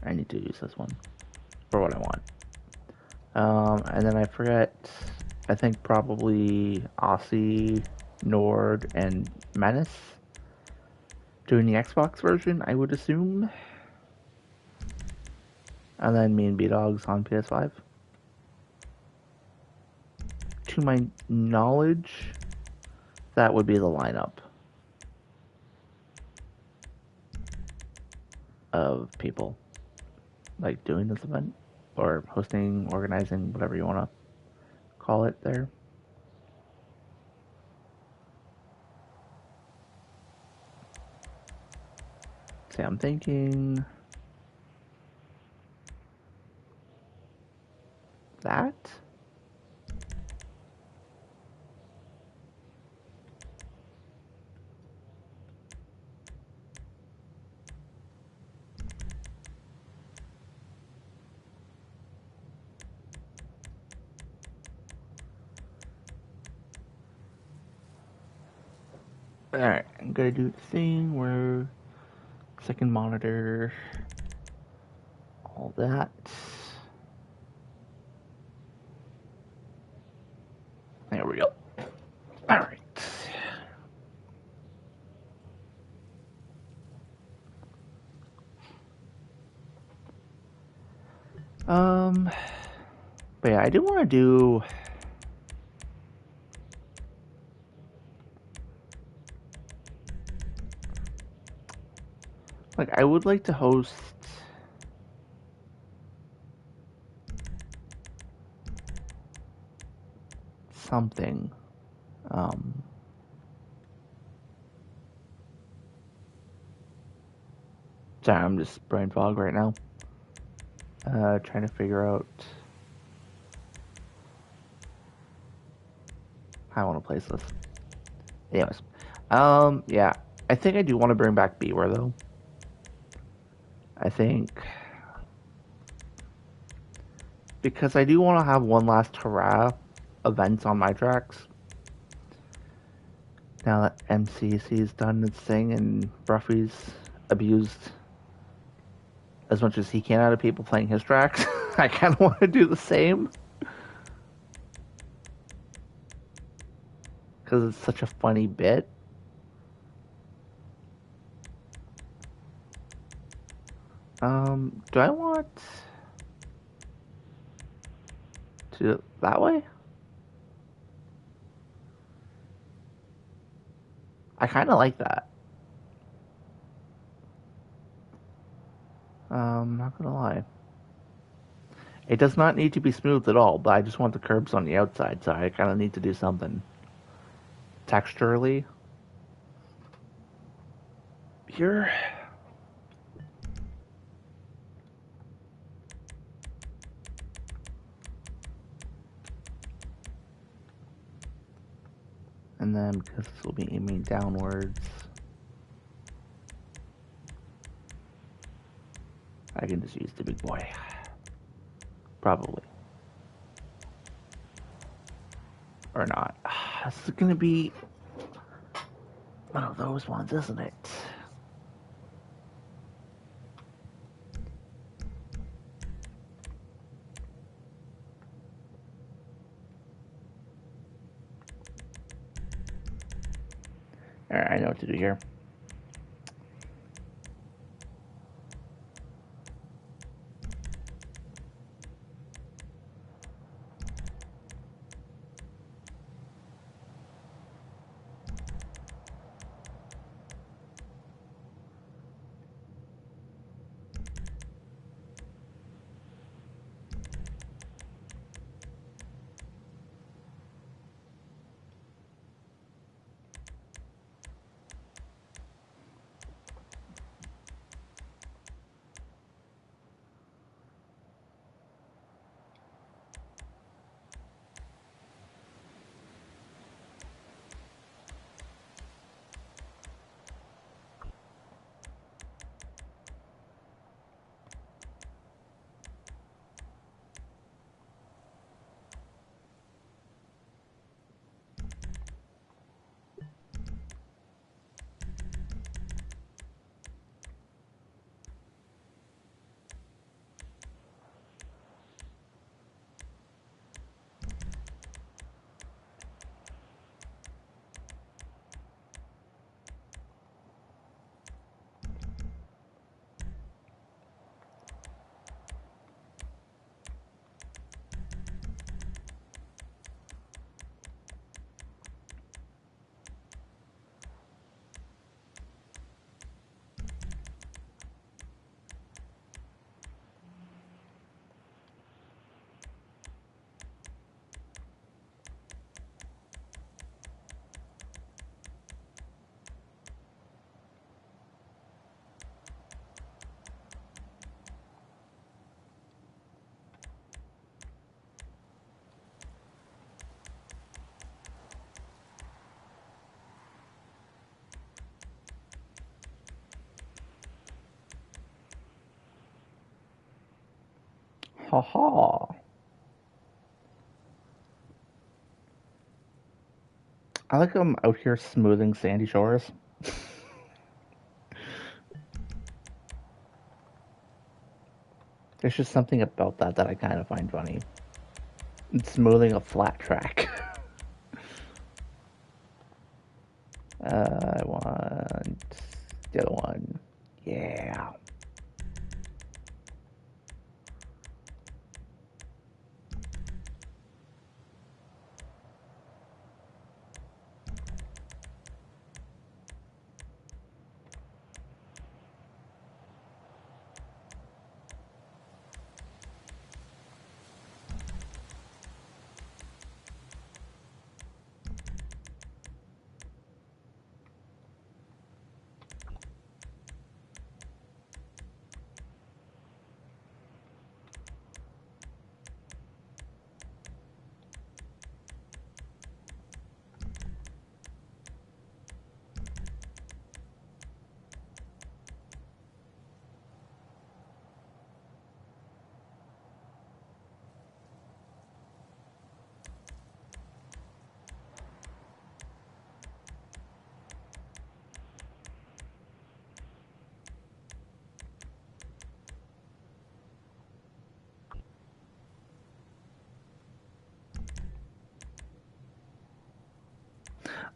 I need to use this one for what I want. And then I forget, I think probably Aussie, Nord, and Menace doing the Xbox version, I would assume. And then me and B-Dogs on PS5. To my knowledge, that would be the lineup of people like doing this event or hosting, organizing, whatever you want to call it there. See, I'm thinking that. Alright, I'm gonna do the thing where second monitor, all that. There we go. Alright. But yeah, I do want to do like I would like to host something. Um, Sorry, I'm just brain fog right now. Trying to figure out how I want to place this. Anyways, yeah, I think I do want to bring back Beware though. I think because I do want to have one last hurrah event on my tracks. Now that MCC's done its thing and Bruffy's abused as much as he can out of people playing his tracks, I kind of want to do the same. Because it's such a funny bit. Do I want to do it that way? I kind of like that. Not gonna lie. It does not need to be smooth at all, but I just want the curbs on the outside, so I kind of need to do something texturally here. And then because this will be aiming downwards, I can just use the big boy. Probably. Or not. This is gonna be one of those ones, isn't it? Alright, I know what to do here. ha. I like I'm out here smoothing sandy shores. There's just something about that that I kind of find funny. It's smoothing a flat track. I want the other one. Yeah.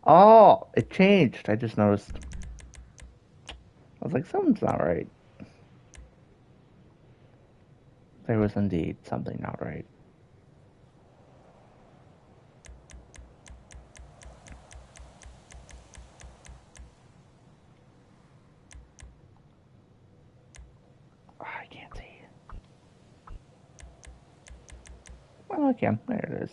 Oh, it changed. I just noticed. I was like, something's not right. There was indeed something not right. Oh, I can't see. Well, I can. There it is.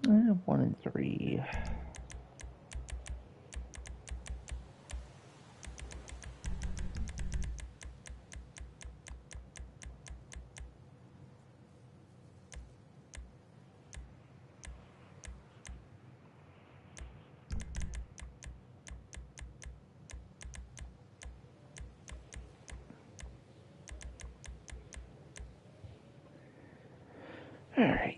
I have 1 and 3. All right.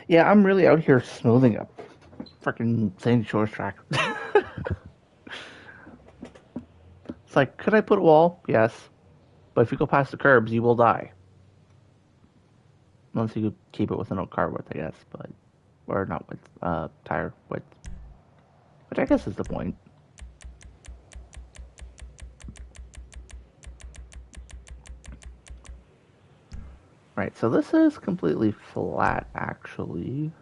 Yeah, I'm really out here smoothing a freaking Sandy Shores track. It's like, could I put a wall? Yes. But if you go past the curbs, you will die. Unless you keep it within a car width, I guess. But or not width, tire width. Which I guess is the point. Right, so this is completely flat, actually.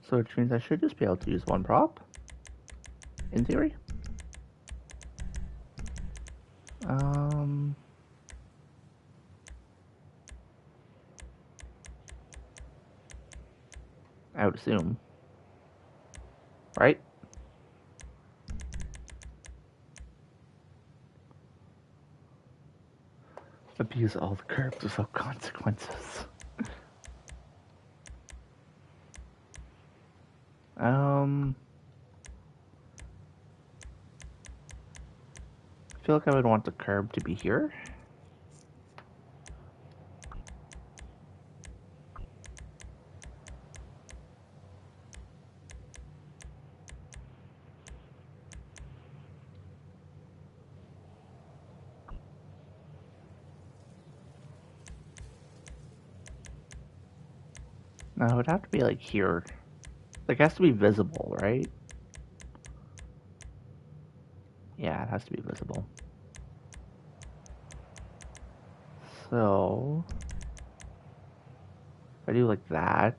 So which means I should just be able to use one prop, in theory. I would assume. Right? Abuse all the curbs without consequences. I feel like I would want the curb to be here. No, it would have to be like here. Like, it has to be visible, right? Yeah, it has to be visible. So, if I do like that.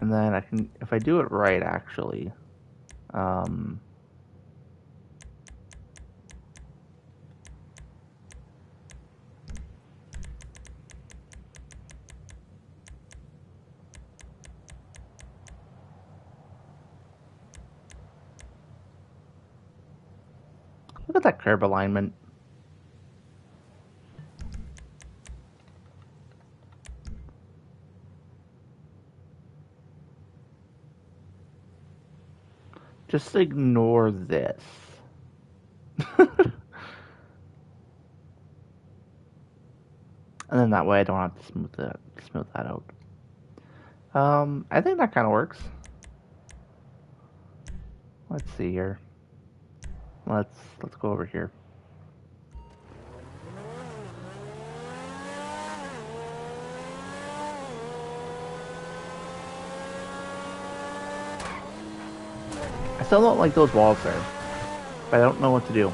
And then I can, if I do it right, actually, um, look at that curb alignment. Just ignore this. And then that way I don't have to smooth that out. I think that kind of works. Let's see here. Let's go over here. I still don't like those walls there, but I don't know what to do.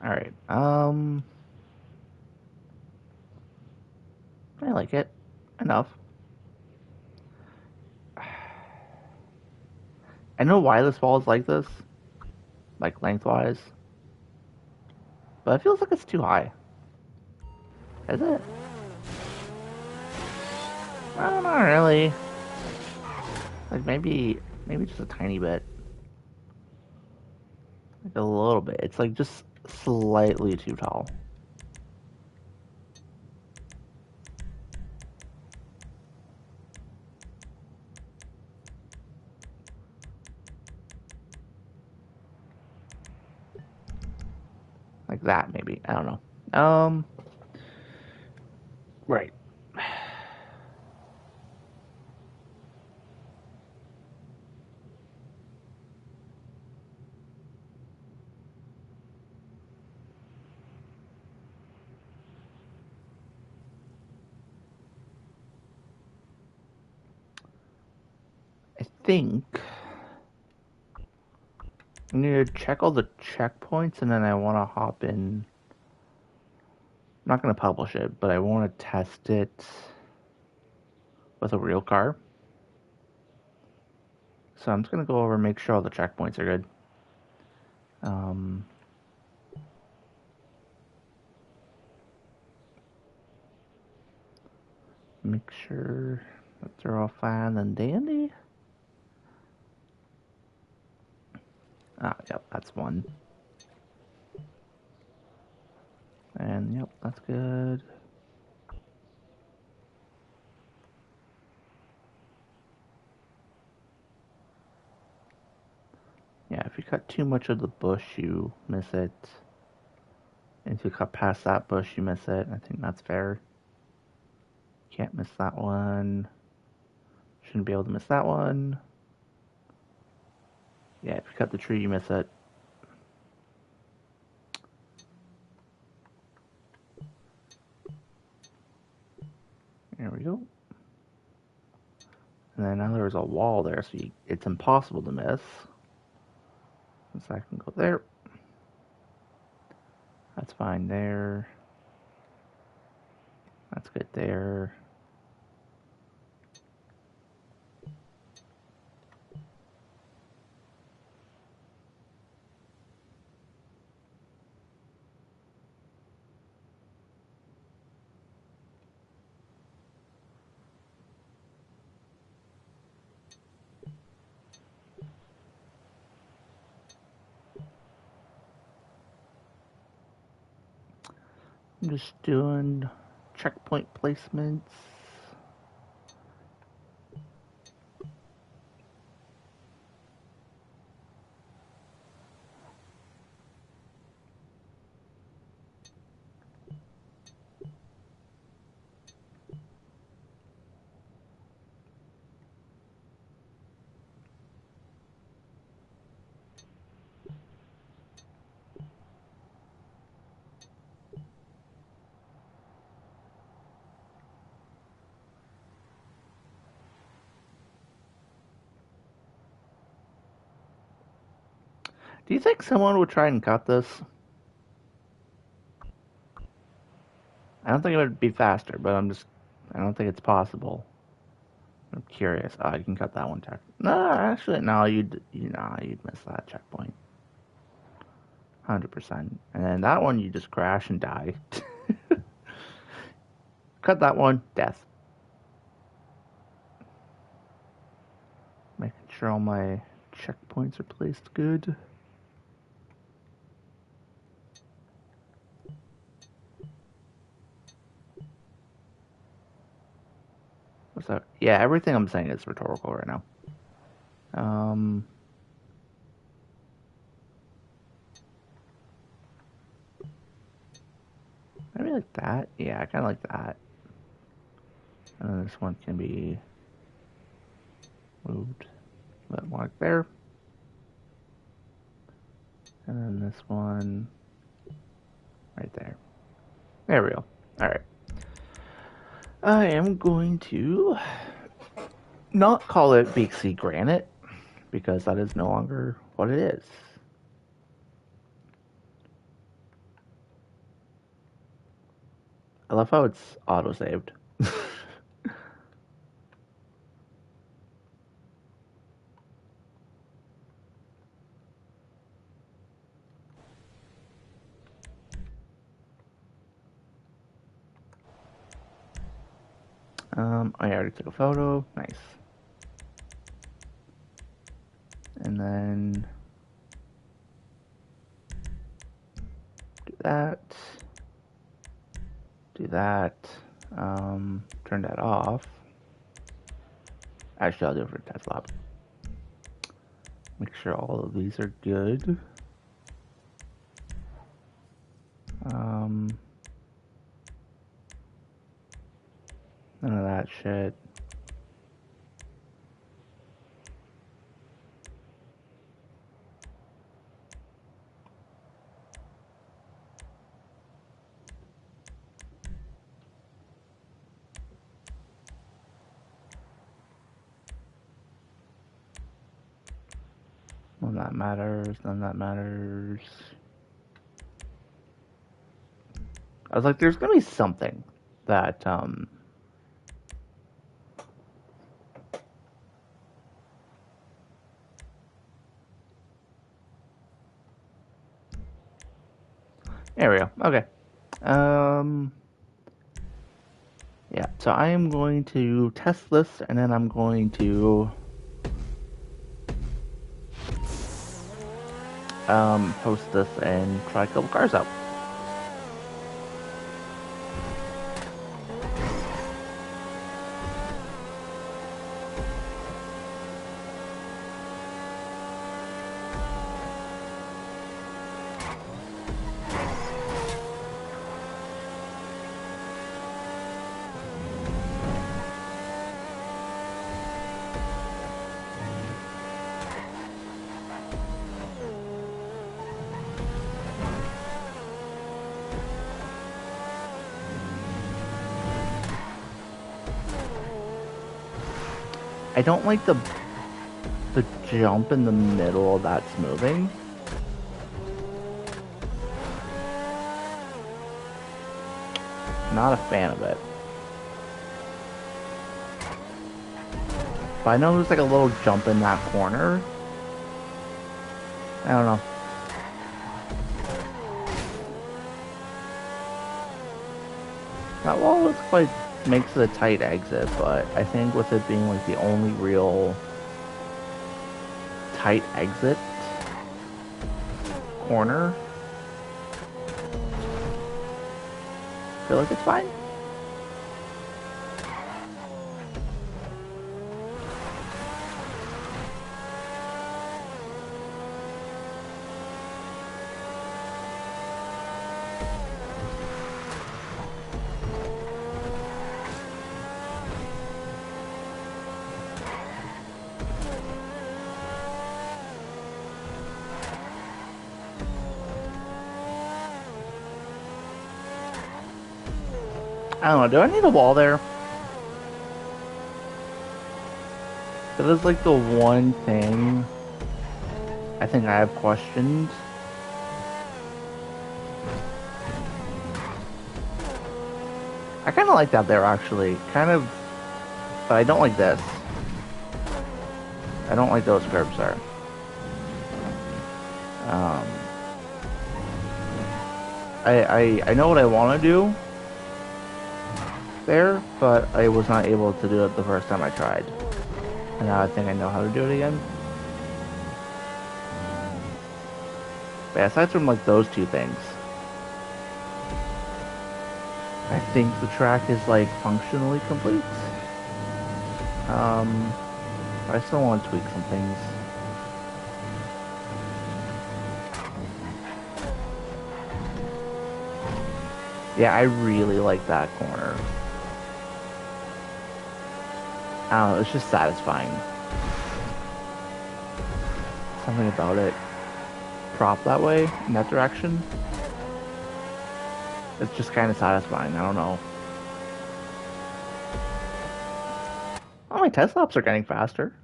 All right. I like it enough. I know why this wall is like this, like lengthwise, but it feels like it's too high. Is it? Well, not really. Like maybe just a tiny bit, like a little bit. It's like just slightly too tall. Like that, maybe. I don't know. Right. I think I need to check all the checkpoints, and then I want to hop in. I'm not going to publish it, but I want to test it with a real car. So I'm just going to go over and make sure all the checkpoints are good. Make sure that they're all fine and dandy. Ah, yep, that's one. And yep, that's good. Yeah, if you cut too much of the bush, you miss it. And if you cut past that bush, you miss it. I think that's fair. Can't miss that one. Shouldn't be able to miss that one. Yeah, if you cut the tree, you miss it. There we go. And then now there's a wall there, so it's impossible to miss. So I can go there. That's fine there. That's good there. I'm just doing checkpoint placements. Do you think someone would try and cut this? I don't think it would be faster, but I don't think it's possible. I'm curious. Oh, you can cut that one check. No, actually, no, you'd miss that checkpoint. 100%. And then that one, you just crash and die. Cut that one, death. Making sure all my checkpoints are placed good. What's that? Yeah, everything I'm saying is rhetorical right now. Maybe like that. Yeah, I kind of like that. And then this one can be moved. That one like there. And then this one right there. There we go. Alright. I am going to not call it Big Sea Granite because that is no longer what it is. I love how it's auto-saved. I already took a photo. Nice. And then do that. Do that. Turn that off. Actually, I'll do it for test lab. Make sure all of these are good. None of that shit. None that matters. None that matters. I was like, there's gonna be something that there we go. Okay. Yeah, so I am going to test this and then I'm going to post this and try a couple cars out. I don't like the jump in the middle that's moving. Not a fan of it. But I know there's like a little jump in that corner. I don't know. That wall looks like makes it a tight exit, but I think with it being like the only real tight exit corner, feel like it's fine. I don't know, do I need a wall there? That is like the one thing I think I have questioned. I kind of like that there, actually. Kind of, but I don't like this. I don't like those curves there. Um, I know what I want to do there, but I was not able to do it the first time I tried. And now I think I know how to do it again. But yeah, aside from like those two things, I think the track is like functionally complete. I still want to tweak some things. Yeah, I really like that corner. I don't know, it's just satisfying. Something about it. Prop that way, in that direction. It's just kind of satisfying, I don't know. Oh, my test laps are getting faster.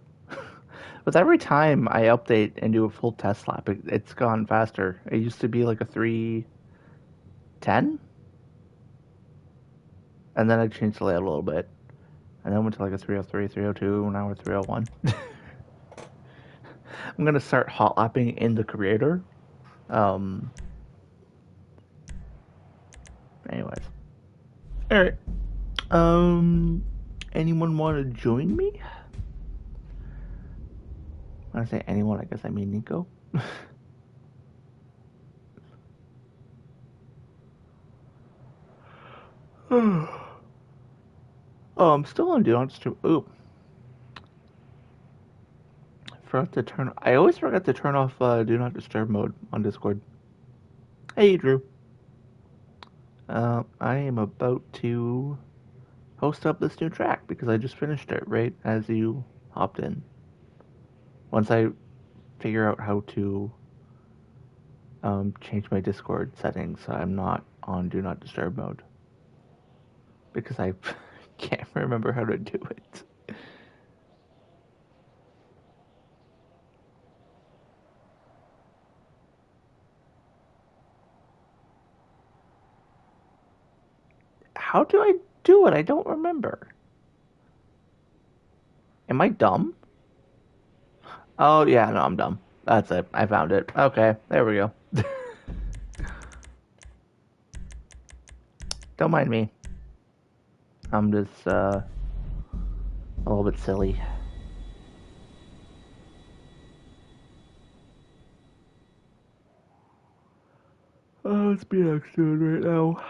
With every time I update and do a full test lap, it's gone faster. It used to be like a 3:10, and then I changed the layout a little bit. And then went to like a 3:03, 3:02, now we're 3:01. I'm gonna start hot lapping in the creator. Um, anyways. Alright. Um, anyone want to join me? When I say anyone, I guess I mean Nico. Oh, I'm still on Do Not Disturb. Ooh. Forgot to turn. I always forget to turn off Do Not Disturb mode on Discord. Hey, Drew. I am about to host up this new track because I just finished it right as you hopped in. Once I figure out how to change my Discord settings so I'm not on Do Not Disturb mode because I can't remember how to do it. How do I do it? I don't remember. Am I dumb? Oh, yeah, no, I'm dumb. That's it. I found it. Okay, there we go. Don't mind me. I'm just a little bit silly. Oh, it's being doing right now.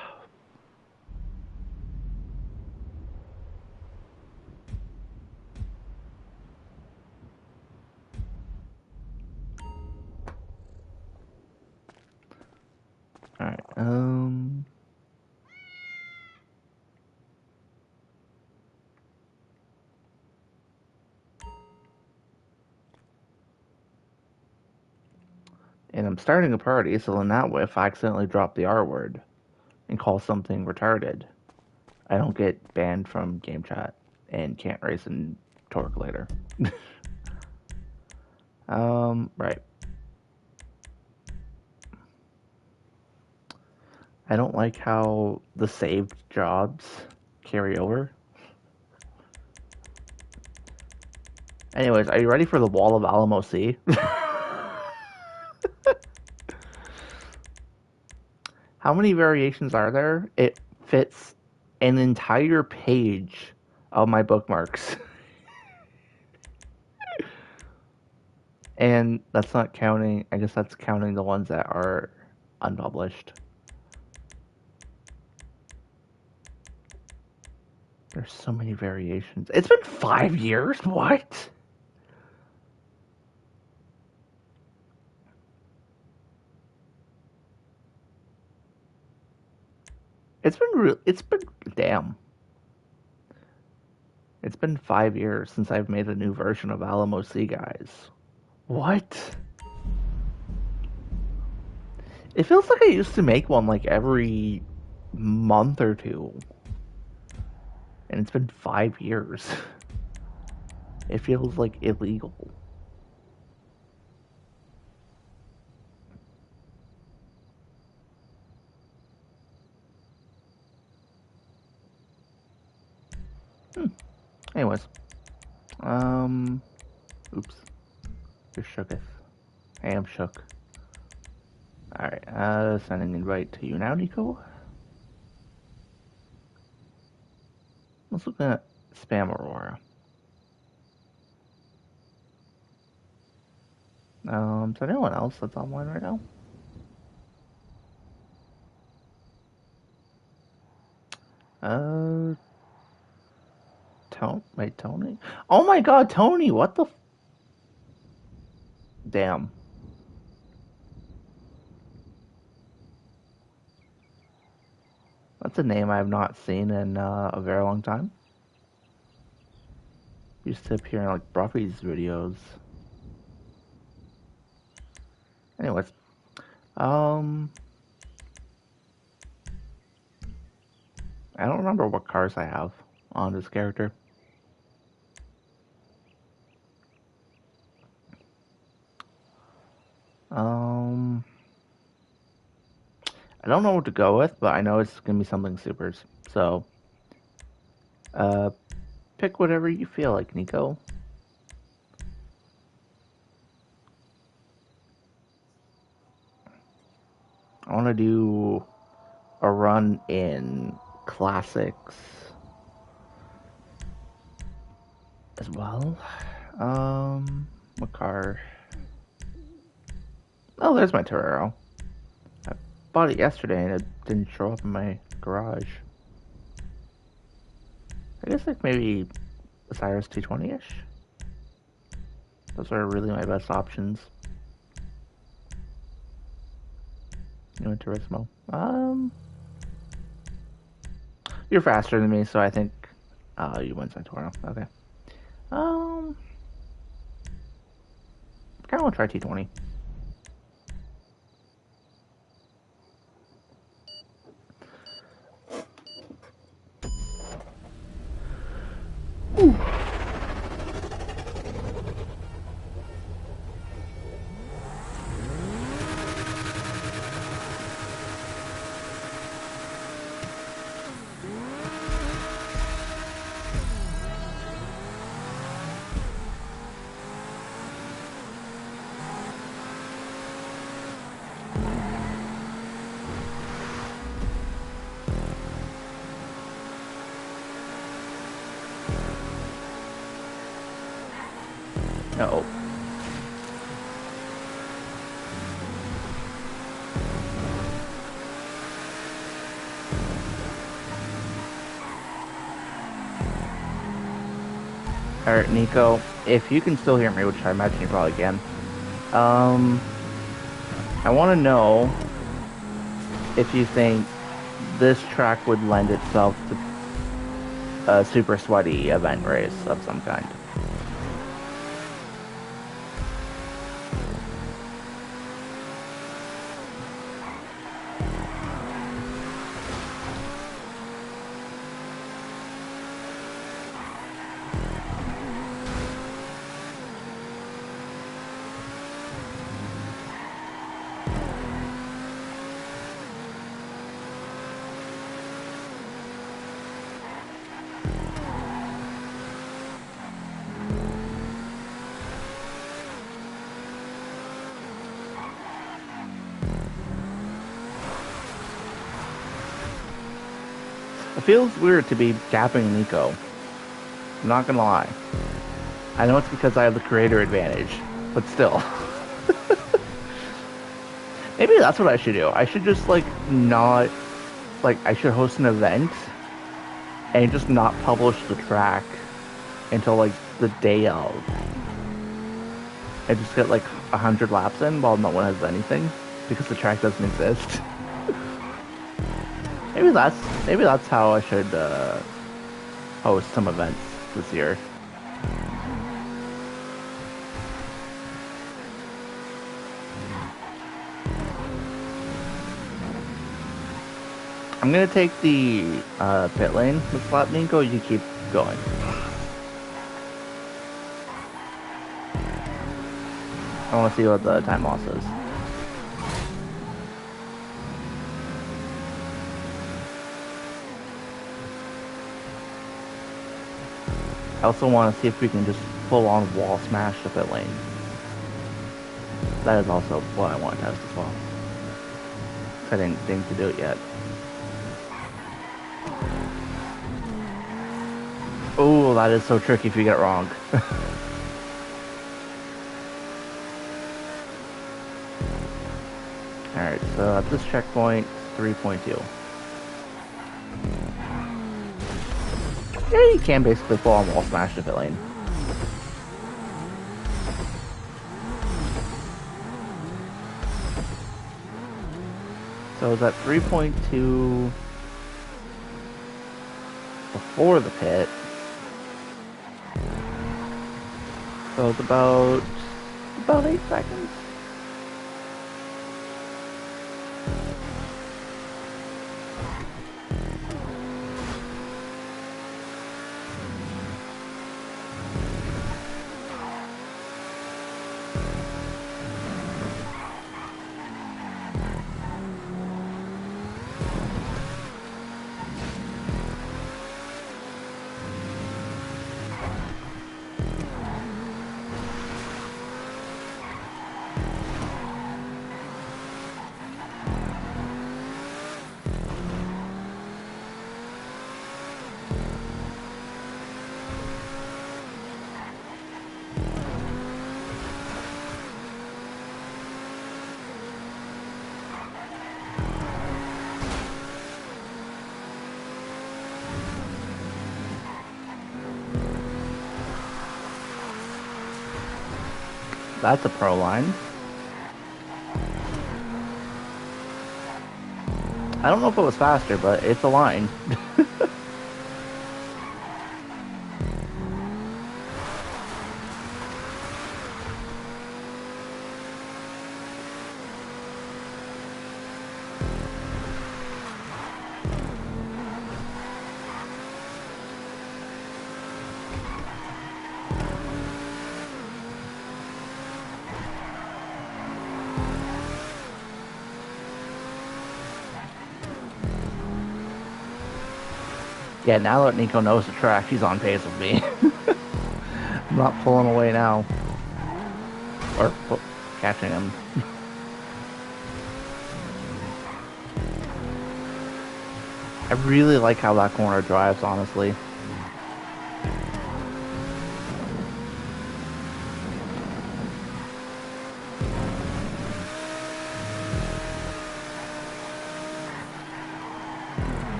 Alright, and I'm starting a party, so in that way, if I accidentally drop the R word and call something retarded, I don't get banned from game chat and can't race in Torque later. Right. I don't like how the saved jobs carry over. Anyways, are you ready for the Wall of Alamo Sea? How many variations are there? It fits an entire page of my bookmarks. And that's not counting, I guess that's counting the ones that are unpublished. There's so many variations. It's been 5 years? What? Damn. It's been 5 years since I've made a new version of Alamo Sea Guys. What? It feels like I used to make one like every month or two. And it's been 5 years. It feels like illegal. Anyways. Oops. You're shooketh. I am shook. Alright, sending an invite to you now, Nico. Let's look at Spam Aurora. Is there anyone else that's online right now? Wait, Tony? Oh my god, Tony, what the damn. That's a name I have not seen in a very long time. Used to appear in like Bruffy's videos. Anyways, I don't remember what cars I have on this character. I don't know what to go with, but I know it's gonna be something supers. So, pick whatever you feel like, Nico. I want to do a run in classics as well. What car? Oh, there's my Torero. I bought it yesterday and it didn't show up in my garage. I guess like maybe a Cyrus 220-ish. Those are really my best options. New Turismo. You're faster than me, so I think you win Centauro. Okay. I kind of want to try T20. Ooh. Uh-oh. Alright, Nico, if you can still hear me, which I imagine you probably can, I want to know if you think this track would lend itself to a super sweaty event race of some kind. It feels weird to be gapping Nico. I'm not gonna lie. I know it's because I have the creator advantage, but still. Maybe that's what I should do. I should just, like, not... Like, I should host an event and just not publish the track until like the day of, and just get like 100 laps in while no one has anything because the track doesn't exist. Maybe that's how I should host some events this year. I'm gonna take the pit lane with Slap Nico. You keep going. I want to see what the time loss is. I also want to see if we can just full on wall smash the pit lane. That is also what I want to test as well. I didn't think to do it yet. Oh, that is so tricky if you get it wrong. Alright, so at this checkpoint, 3.2. Yeah, you can basically full on wall smash the pit lane. So it's at 3.2 before the pit. So it's about 8 seconds. That's a pro line. I don't know if it was faster, but it's a line. Yeah, now that Nico knows the track, he's on pace with me. I'm not pulling away now. Or catching him. I really like how that corner drives, honestly.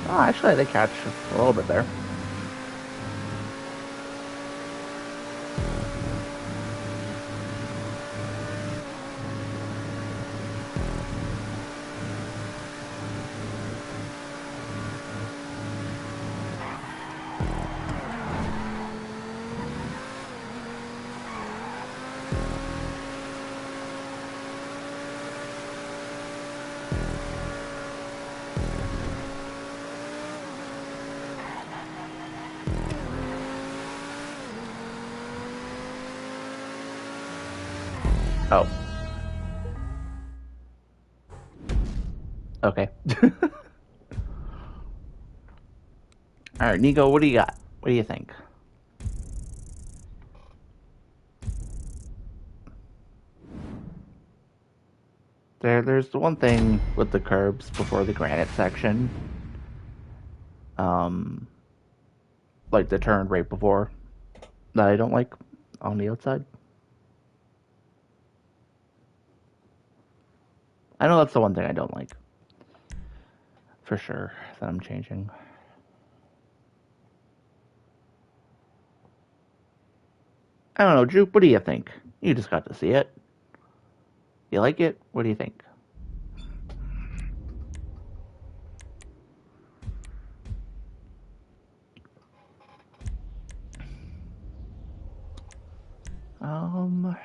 Oh, actually, I did catch a little bit there. Oh. Okay. Alright, Nico, what do you got? What do you think? There's the one thing with the curbs before the granite section. Um, like the turn right before that I don't like on the outside. I know that's the one thing I don't like. For sure, that I'm changing. I don't know, Juke, what do you think? You just got to see it. You like it? What do you think? Um,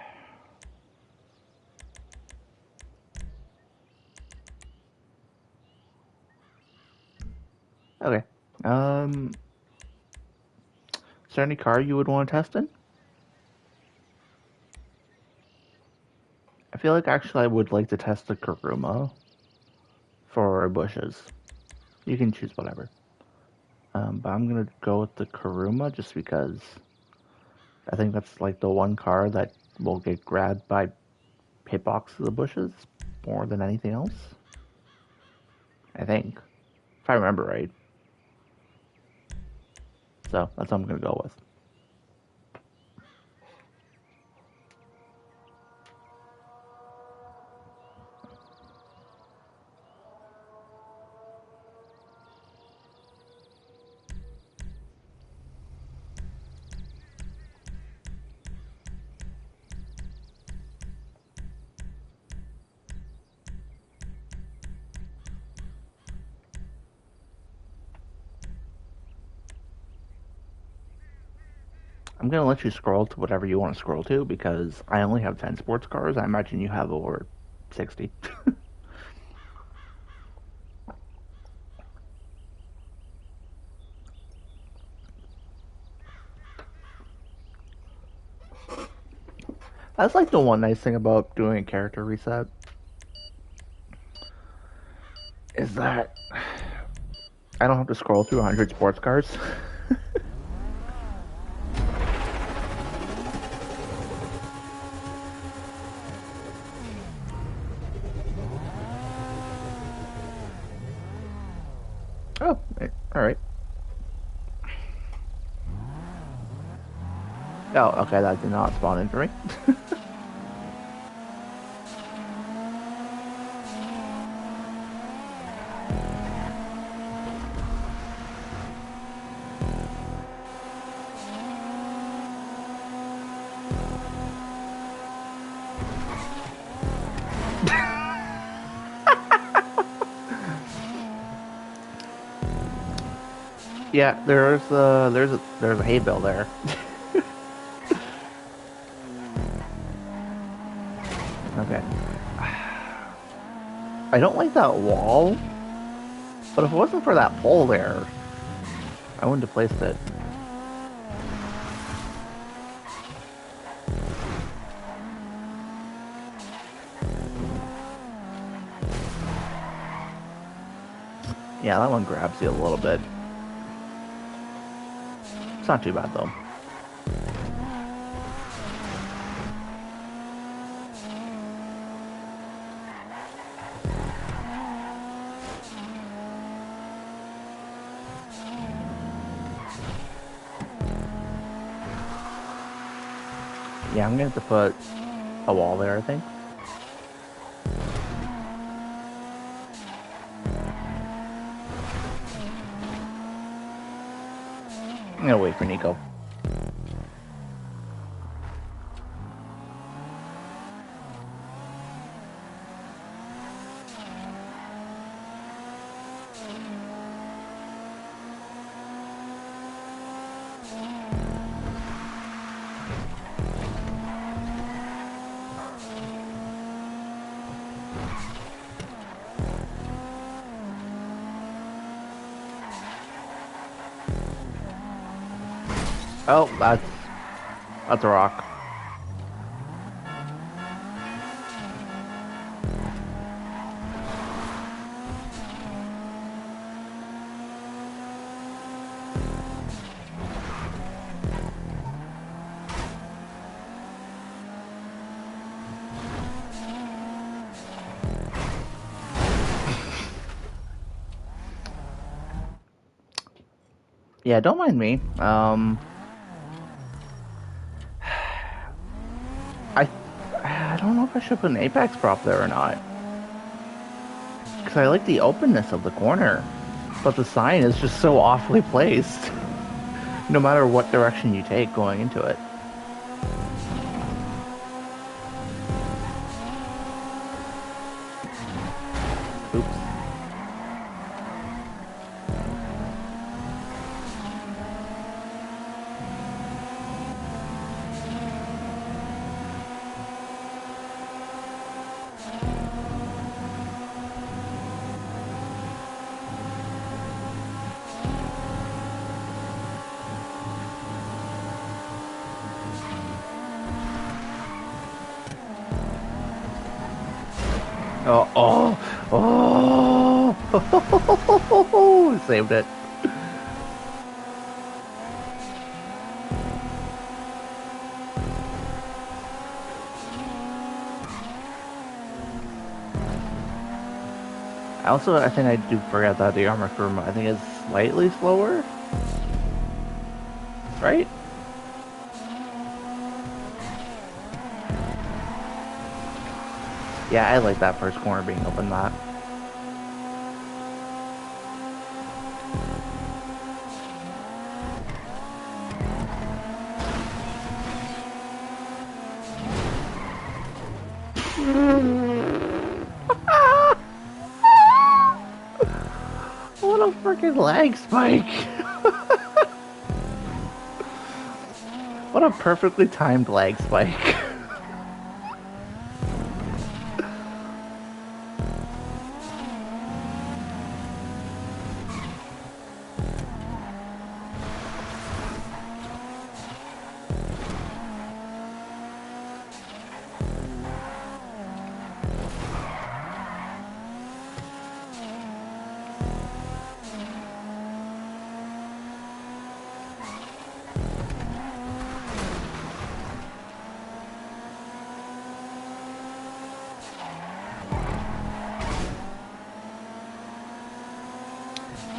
okay. Is there any car you would want to test in? I feel like actually I would like to test the Karuma for bushes. You can choose whatever. But I'm gonna go with the Karuma just because I think that's like the one car that will get grabbed by hitbox of the bushes more than anything else. I think, if I remember right. So that's what I'm gonna go with. I'm gonna let you scroll to whatever you want to scroll to because I only have 10 sports cars. I imagine you have over 60. That's like the one nice thing about doing a character reset is that I don't have to scroll through 100 sports cars. Oh, all right. Oh, okay, that did not spawn in for me. Yeah, there's a hay bale there. Okay. I don't like that wall, but if it wasn't for that pole there, I wouldn't have placed it. Yeah, that one grabs you a little bit. It's not too bad though. Yeah, I'm gonna have to put a wall there, I think. I'm gonna wait for Nico. Oh, that's a rock. Yeah, don't mind me. I I don't know if I should put an Apex prop there or not. Because I like the openness of the corner, but the sign is just so awfully placed. No matter what direction you take going into it. Oops. Oh! Saved it. I think I do forget that the armor Kuruma, I think, is slightly slower. Right? Yeah, I like that first corner being open that. What a freaking lag spike! What a perfectly timed lag spike.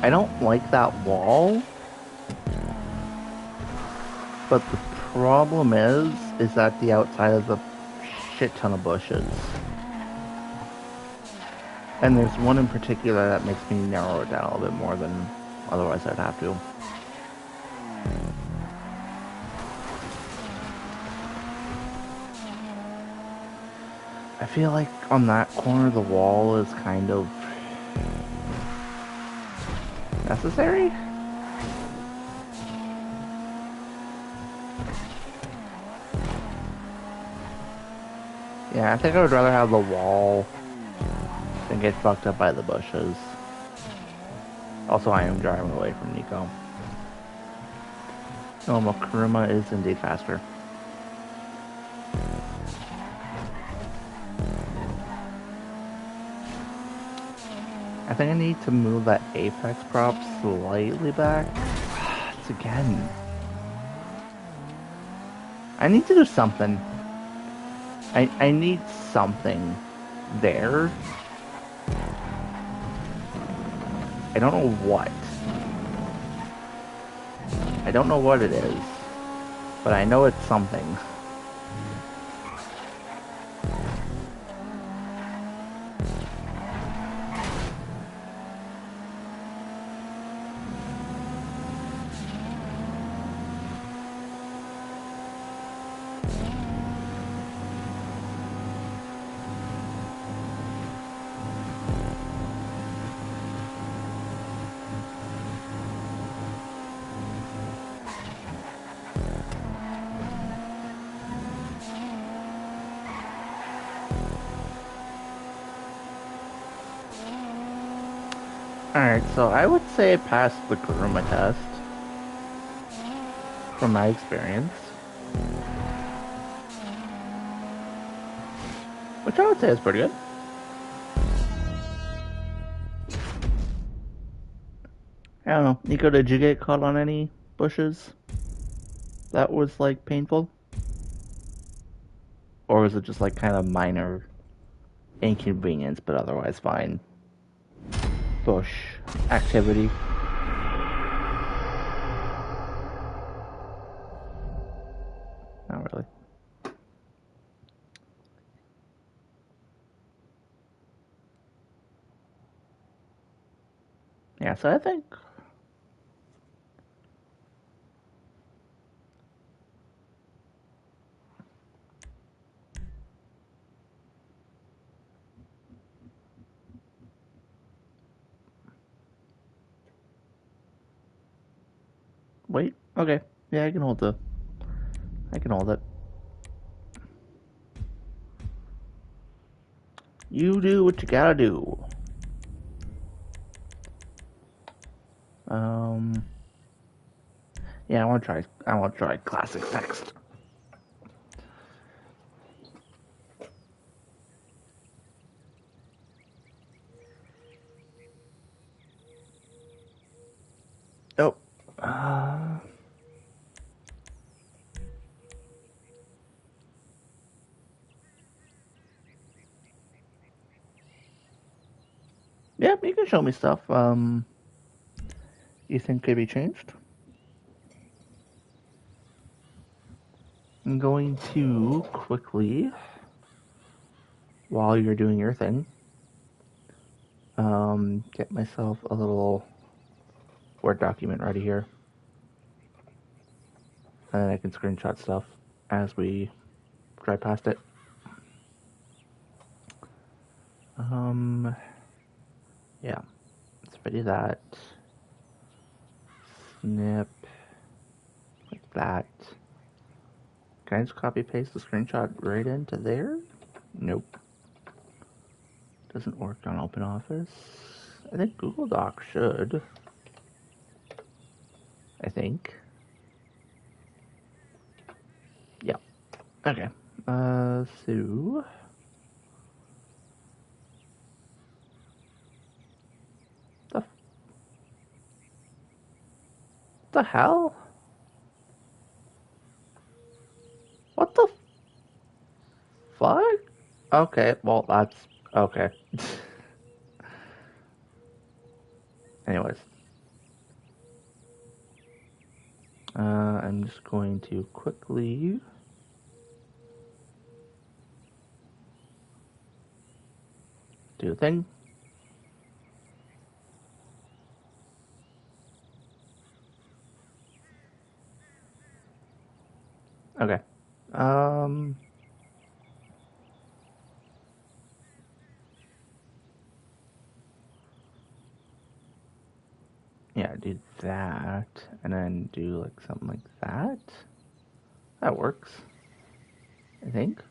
I don't like that wall, but the problem is that the outside is a shit ton of bushes. And there's one in particular that makes me narrow it down a little bit more than otherwise I'd have to. I feel like on that corner the wall is kind of necessary? Yeah, I think I would rather have the wall than get fucked up by the bushes. Also, I am driving away from Nico. Oh, Kuruma is indeed faster. I think I need to move that apex prop slightly back. It's again. I need to do something. I need something there. I don't know what. I don't know what it is, but I know it's something. Alright, so I would say I passed the Kuruma test. From my experience. Which I would say is pretty good. I don't know. Nico, did you get caught on any bushes that was, like, painful? Or was it just, like, kind of minor inconvenience, but otherwise fine? Bush activity. Not really. Yeah, so I think. Wait, okay. Yeah, I can hold the. I can hold it. You do what you gotta do. Um. Yeah, I want to try. I want to try classics next. Oh. Uh, yeah, you can show me stuff. You think could be changed? I'm going to quickly, while you're doing your thing, get myself a little Word document ready here, and then I can screenshot stuff as we drive past it. Um, yeah, let's ready that. Snip like that. Can I just copy paste the screenshot right into there? Nope. Doesn't work on OpenOffice. I think Google Docs should. I think. Yeah. Okay. So the the hell? What the fuck? Okay. Well, that's okay. Anyways, I'm just going to quickly do a thing. Okay. Um. Yeah, do that, and then do like something like that. That works, I think.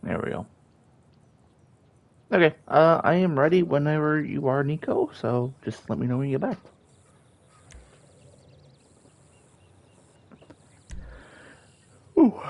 There we go. Okay, I am ready whenever you are, Nico, so just let me know when you get back. Ooh.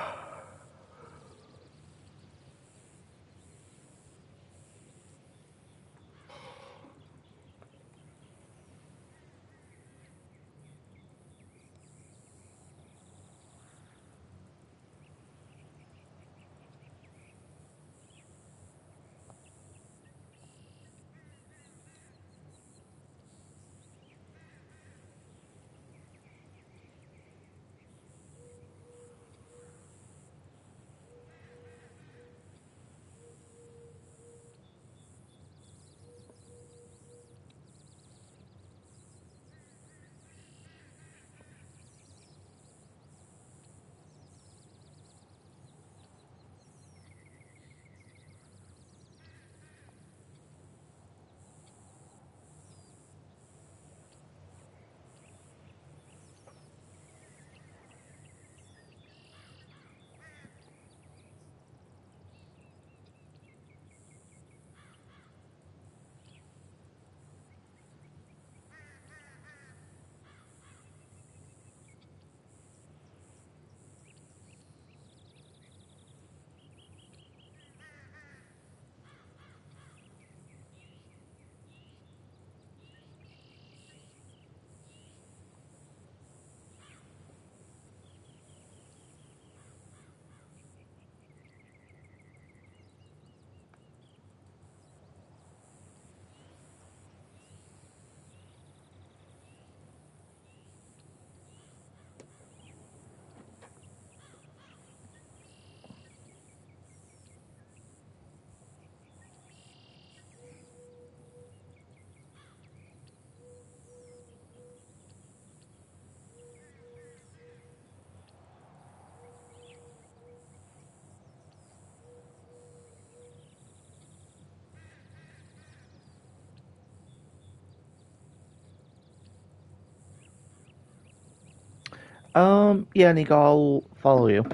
Yeah, Nico, I'll follow you.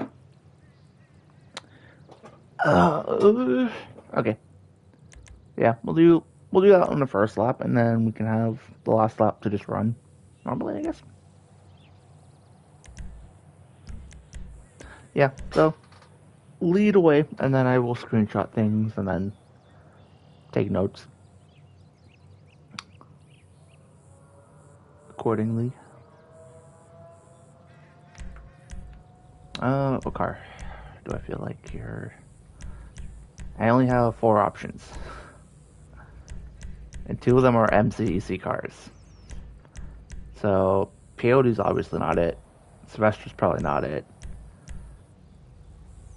Okay. Yeah, we'll do that on the first lap, and then we can have the last lap to just run normally, I guess. Yeah. So lead away, and then I will screenshot things and then take notes accordingly. What car do I feel like here? I only have 4 options, and 2 of them are MCEC cars. So Peyote's obviously not it. Sylvester's probably not it.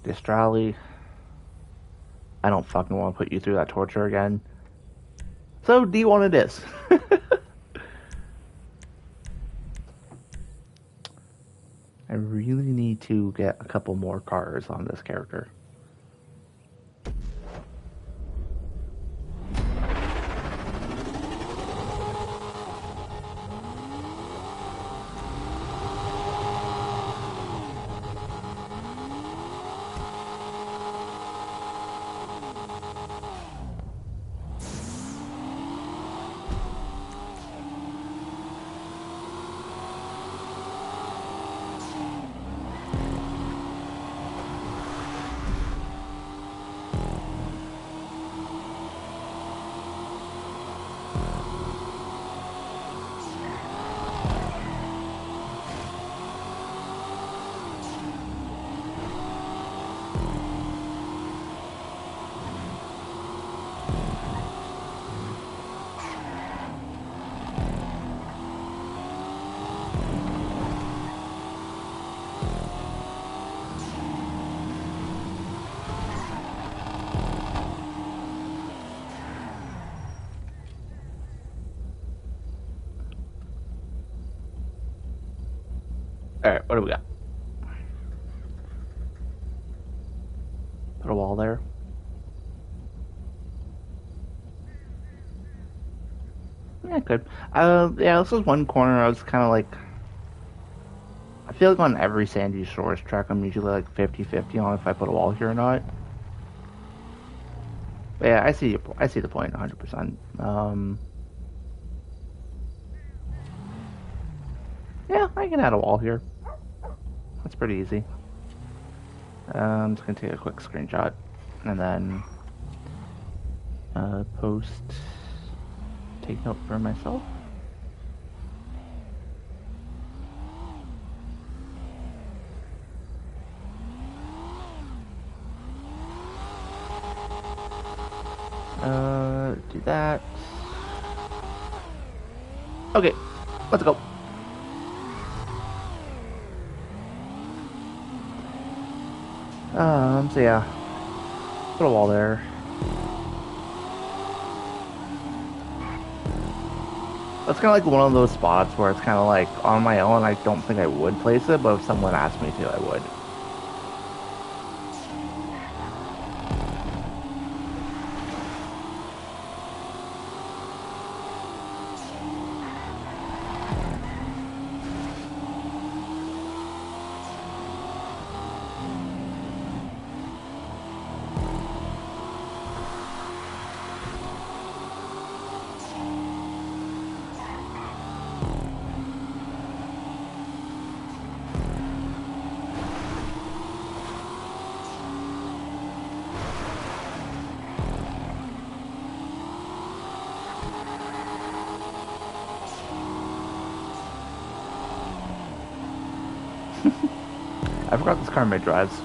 Distrali, I don't fucking want to put you through that torture again. So D1 it is. I really need to get a couple more cars on this character. Alright, what do we got? Put a wall there. Yeah, good. Yeah, this was one corner I was kind of like... I feel like on every Sandy Shores track, I'm usually like 50-50 on if I put a wall here or not. But yeah, I see the point 100%. Yeah, I can add a wall here. That's pretty easy. I'm just gonna take a quick screenshot and then post. Take note for myself. Do that. Okay, let's go. So yeah, put a wall there. That's kind of like one of those spots where it's kind of like on my own, I don't think I would place it, but if someone asked me to, I would. I forgot this car made drives.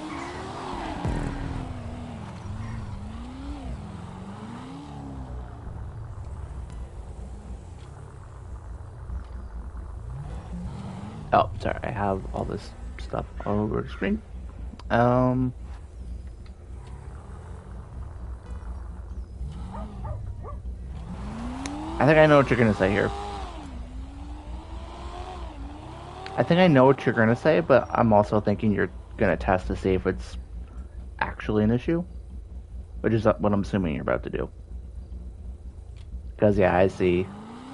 Oh, sorry, I have all this stuff all over the screen. I think I know what you're gonna say here. I think I know what you're gonna say, but I'm also thinking you're gonna test to see if it's actually an issue, which is what I'm assuming you're about to do. Because yeah, I see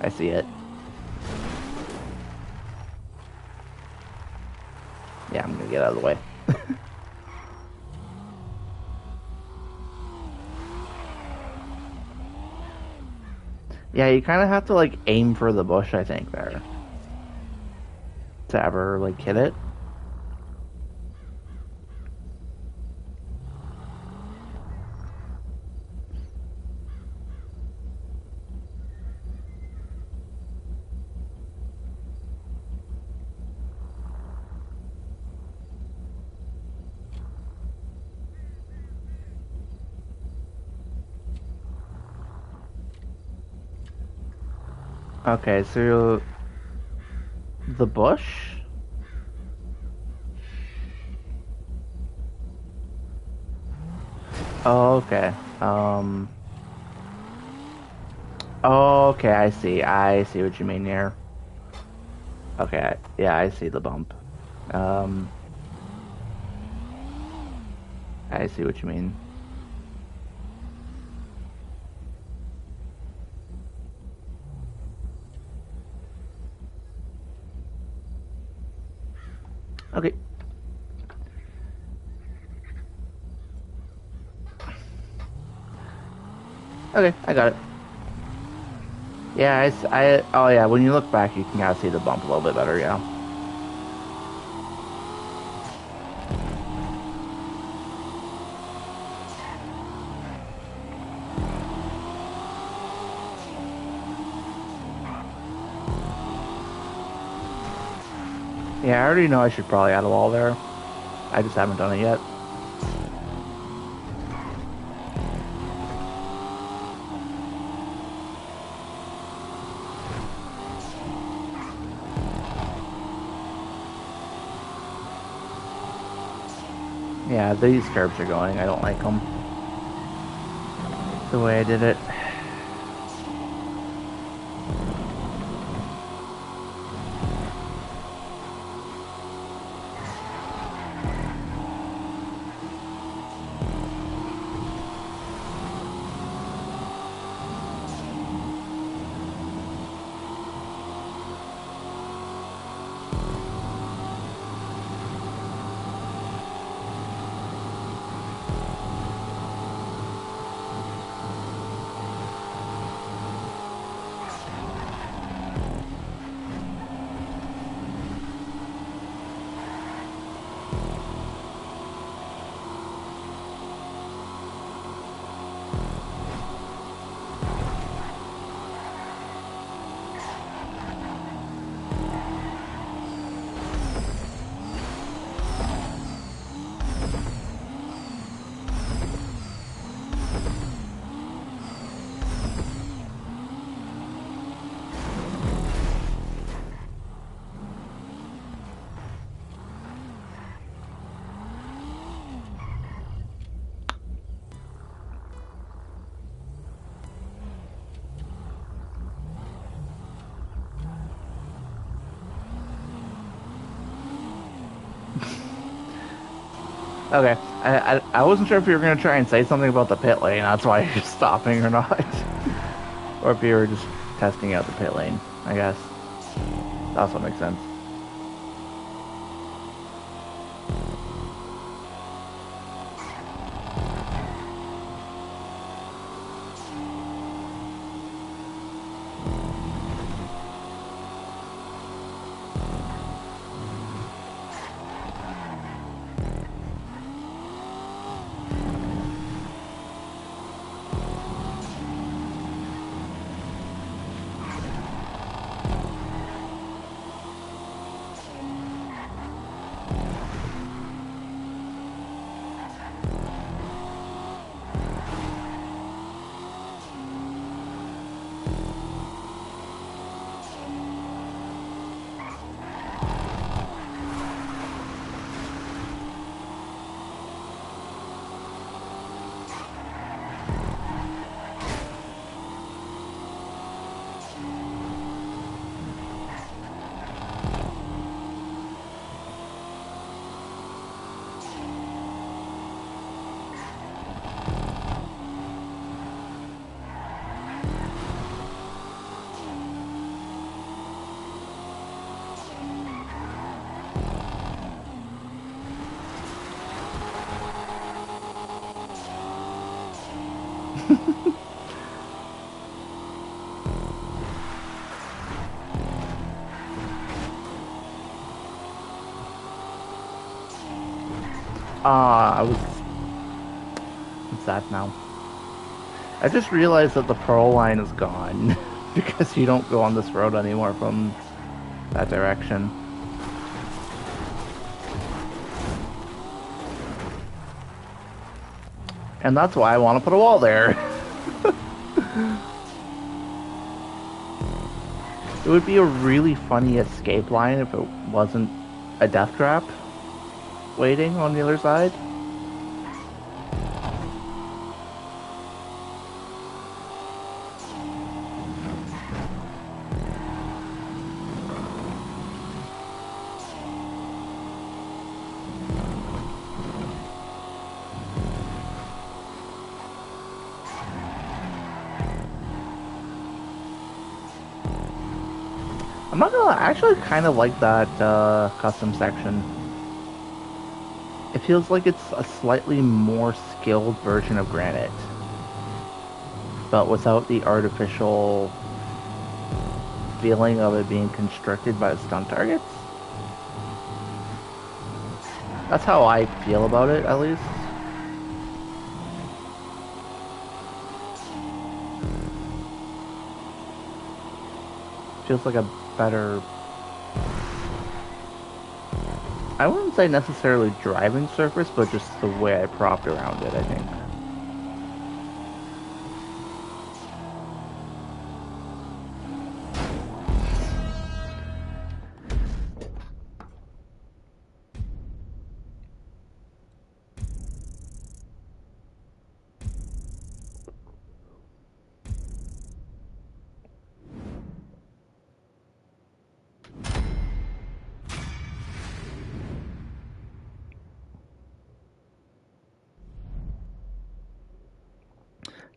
it. Yeah, I'm gonna get out of the way. Yeah, you kind of have to like aim for the bush, I think, there to ever like hit it. Okay, so the bush. Oh, okay. Oh, okay, I see. I see what you mean here. Okay, yeah, I see the bump. Um, I see what you mean. Okay. Okay, I got it. Yeah, oh yeah, when you look back, you can kind of see the bump a little bit better, yeah. Yeah, I already know I should probably add a wall there. I just haven't done it yet. Yeah, these curbs are going. I don't like them. The way I did it. Okay, I wasn't sure if you were gonna try and say something about the pit lane. That's why you're stopping or not, or if you were just testing out the pit lane. I guess that also makes sense. I was... I'm sad now. I just realized that the Pearl line is gone because you don't go on this road anymore from that direction. And that's why I want to put a wall there. It would be a really funny escape line if it wasn't a death trap waiting on the other side. I'm not gonna... I actually kind of like that custom section. It feels like it's a slightly more skilled version of Granite, but without the artificial feeling of it being constricted by the stun targets. That's how I feel about it, at least. Feels like a better... I wouldn't say necessarily driving surface, but just the way I propped around it, I think.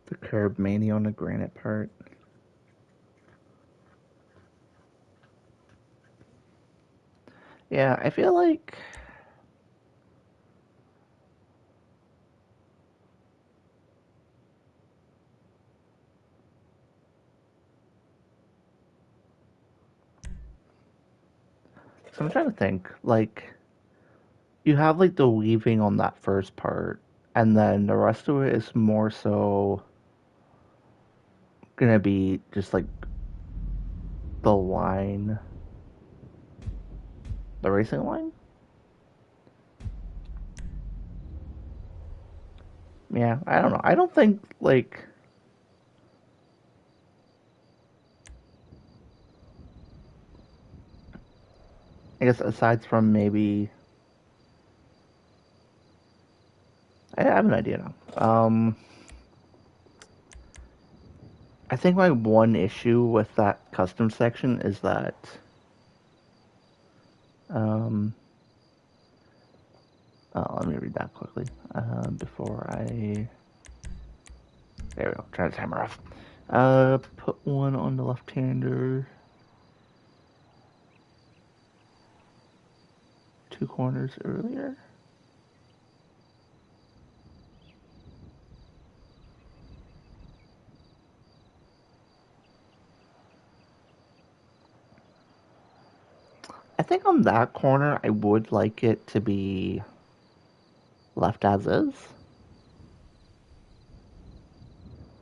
The curb mainly on the Granite part. Yeah, I feel like... So I'm trying to think, like, you have like the weaving on that first part, and then the rest of it is more so gonna be just like the line, the racing line. Yeah, I don't know. I don't think like... I guess aside from maybe... I have an idea now. I think my one issue with that custom section is that um, let me read that quickly before I... There we go. Turn the timer off. Put one on the left-hander. 2 corners earlier. I think on that corner, I would like it to be left as is.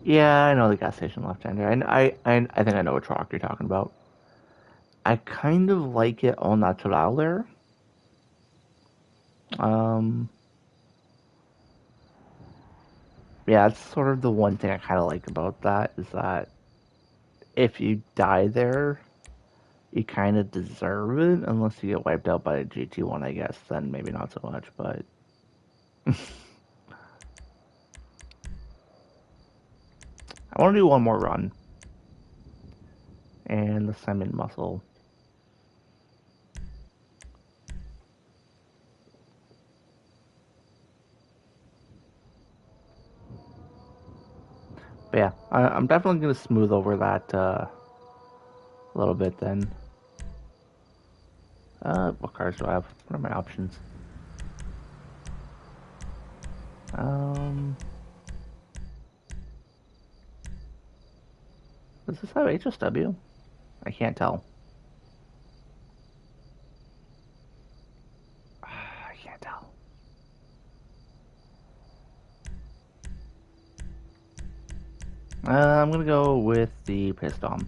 Yeah, I know the gas station left-hander. I think I know what truck you're talking about. I kind of like it on natural there. Um, yeah, that's sort of the one thing I kind of like about that is that if you die there, you kind of deserve it, unless you get wiped out by a GT1, I guess. Then maybe not so much, but I want to do one more run, and this time in muscle. But yeah, I'm definitely going to smooth over that a little bit then. What cars do I have? What are my options? Um, Does this have HSW? I can't tell. I can't tell. I'm gonna go with the Piston.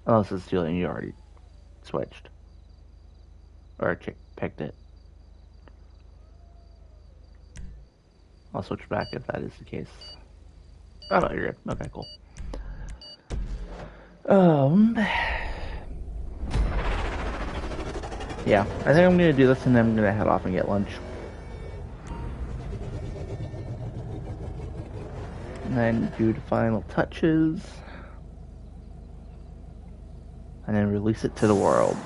Unless it's Julian, you already switched. Or picked it. I'll switch back if that is the case. Oh no, you're good. Okay, cool. Yeah, I think I'm gonna do this and then I'm gonna head off and get lunch. And then do the final touches. And then release it to the world.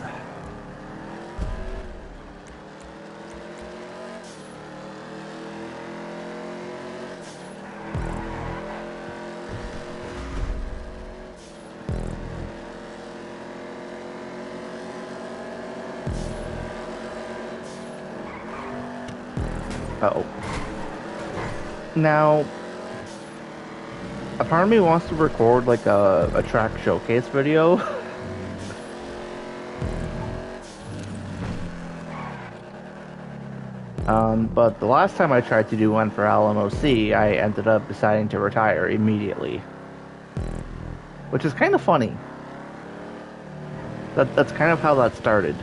Uh-oh. Now, a part of me wants to record like a track showcase video. But the last time I tried to do one for LMOC, I ended up deciding to retire immediately. Which is kind of funny. That's kind of how that started.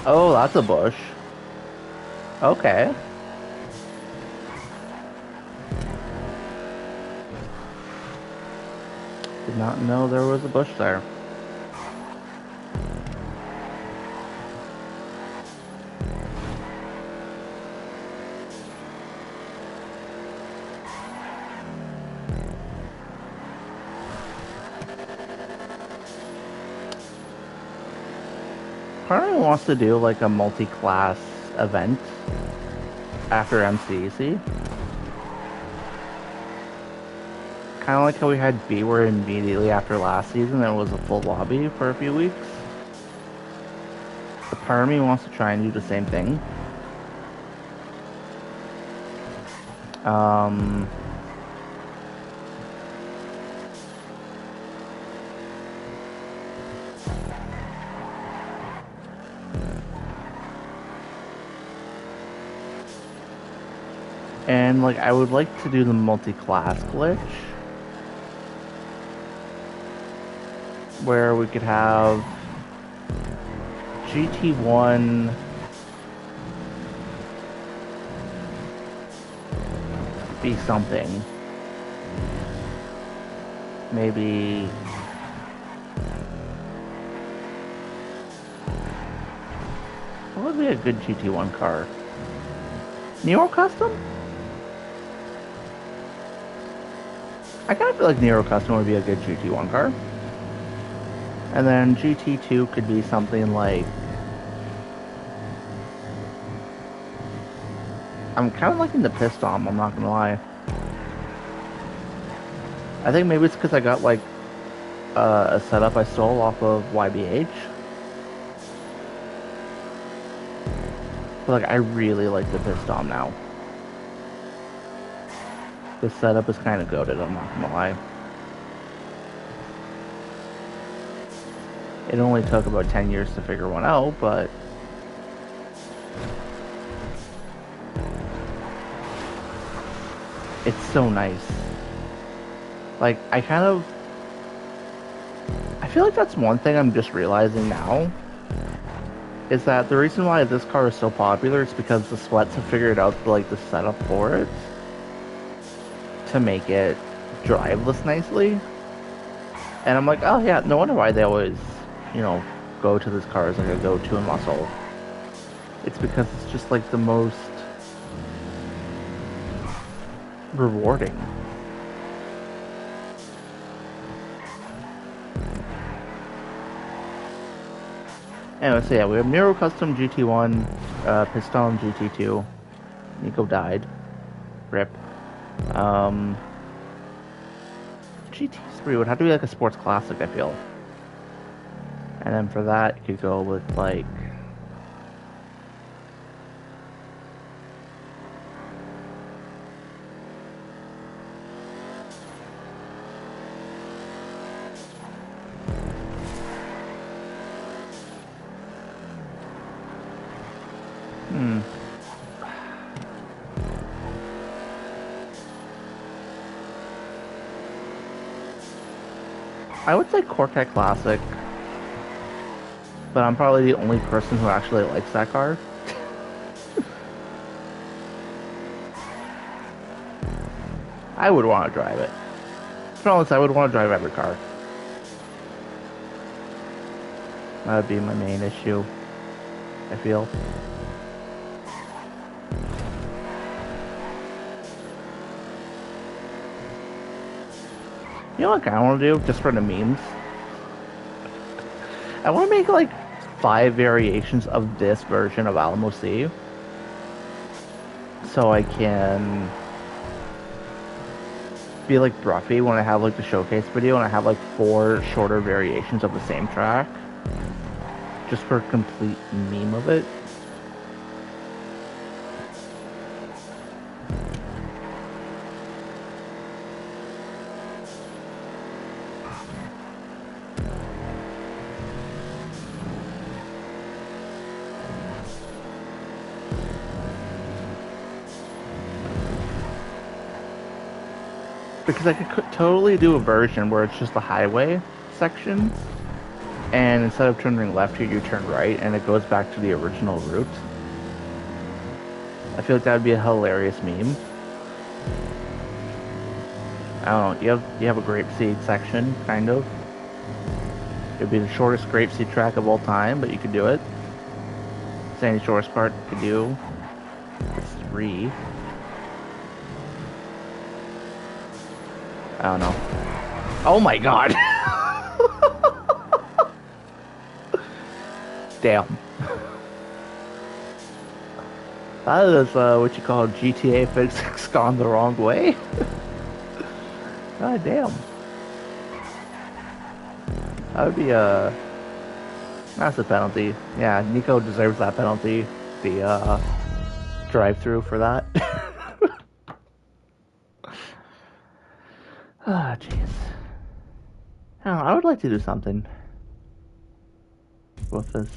Oh, that's a bush. Okay. Did not know there was a bush there. Part of me wants to do like a multi-class event after MCEC. Kind of like how we had B, where immediately after last season it was a full lobby for a few weeks. The part of me wants to try and do the same thing. And like I would like to do the multi-class glitch, where we could have GT1 be something. Maybe what would be a good GT1 car? Nero Custom? I kind of feel like Nero Custom would be a good GT1 car. And then GT2 could be something like... I'm kind of liking the Piston, I'm not gonna lie. I think maybe it's because I got like a setup I stole off of YBH. But like I really like the Piston now. The setup is kind of goated, I'm not gonna lie. It only took about 10 years to figure one out, but... it's so nice. Like, I feel like that's one thing I'm just realizing now, is that the reason why this car is so popular is because the Sweats have figured out, like, the setup for it to make it drive this nicely. And I'm like, oh yeah, no wonder why they always, you know, go to this car as like a go-to in muscle. It's because it's just like the most rewarding. Anyway, so yeah, we have Nero Custom GT1, Piston GT2. Nico died. Rip. GT3 would have to be like a sports classic, I feel. And then for that, you could go with like. I would say Corvette Classic, but I'm probably the only person who actually likes that car. I would want to drive it. To be honest, I would want to drive every car. That would be my main issue, I feel. You know what I want to do, just for the memes? I want to make like 5 variations of this version of Alamo C. So I can be like Bruffy when I have like the showcase video and I have like 4 shorter variations of the same track. Just for a complete meme of it. Because I could totally do a version where it's just the highway section, and instead of turning left here, you turn right, and it goes back to the original route. I feel like that would be a hilarious meme. I don't know, you have a grapeseed section, kind of. It'd be the shortest grapeseed track of all time, but you could do it. Say the shortest part you could do. It's 3. I don't know. Oh my god! Damn. That is what you call GTA physics gone the wrong way. God damn. That would be a... That's a penalty. Yeah, Nico deserves that penalty. The drive-through for that. Ah, jeez. I would like to do something with this.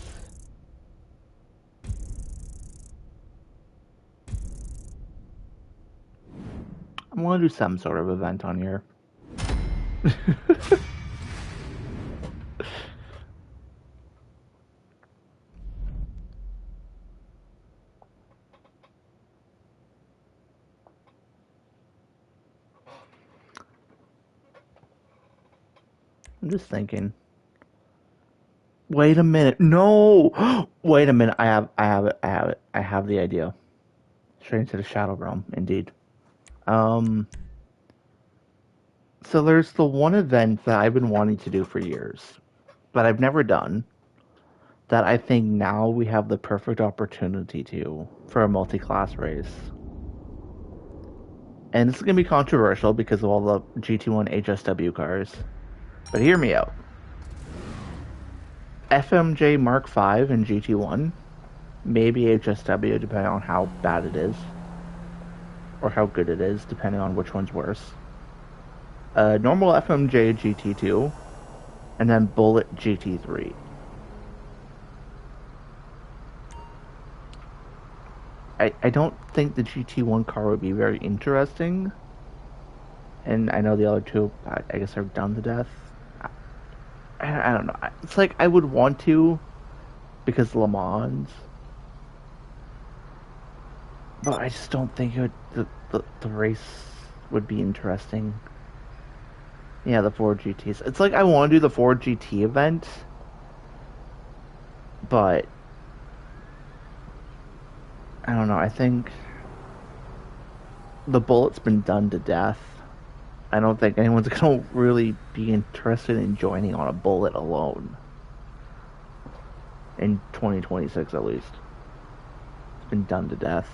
I want to do some sort of event on here. I'm just thinking. Wait a minute. No! Wait a minute. I have it. I have the idea. Straight into the Shadow Realm, indeed. So there's the one event that I've been wanting to do for years, but I've never done, that I think now we have the perfect opportunity to, for a multi-class race. And this is going to be controversial because of all the GT1 HSW cars. But hear me out. FMJ Mark V and GT1, maybe HSW depending on how bad it is, or how good it is, depending on which one's worse. Normal FMJ GT2, and then Bullet GT3. I don't think the GT1 car would be very interesting, and I know the other two, I guess, are done to death. I don't know. It's like I would want to, because Le Mans, but I just don't think it would, the race would be interesting. Yeah, the Ford GTs. It's like I want to do the Ford GT event, but I don't know. I think the Bullet's been done to death. I don't think anyone's going to really be interested in joining on a Bullet alone. in 2026 at least. It's been done to death.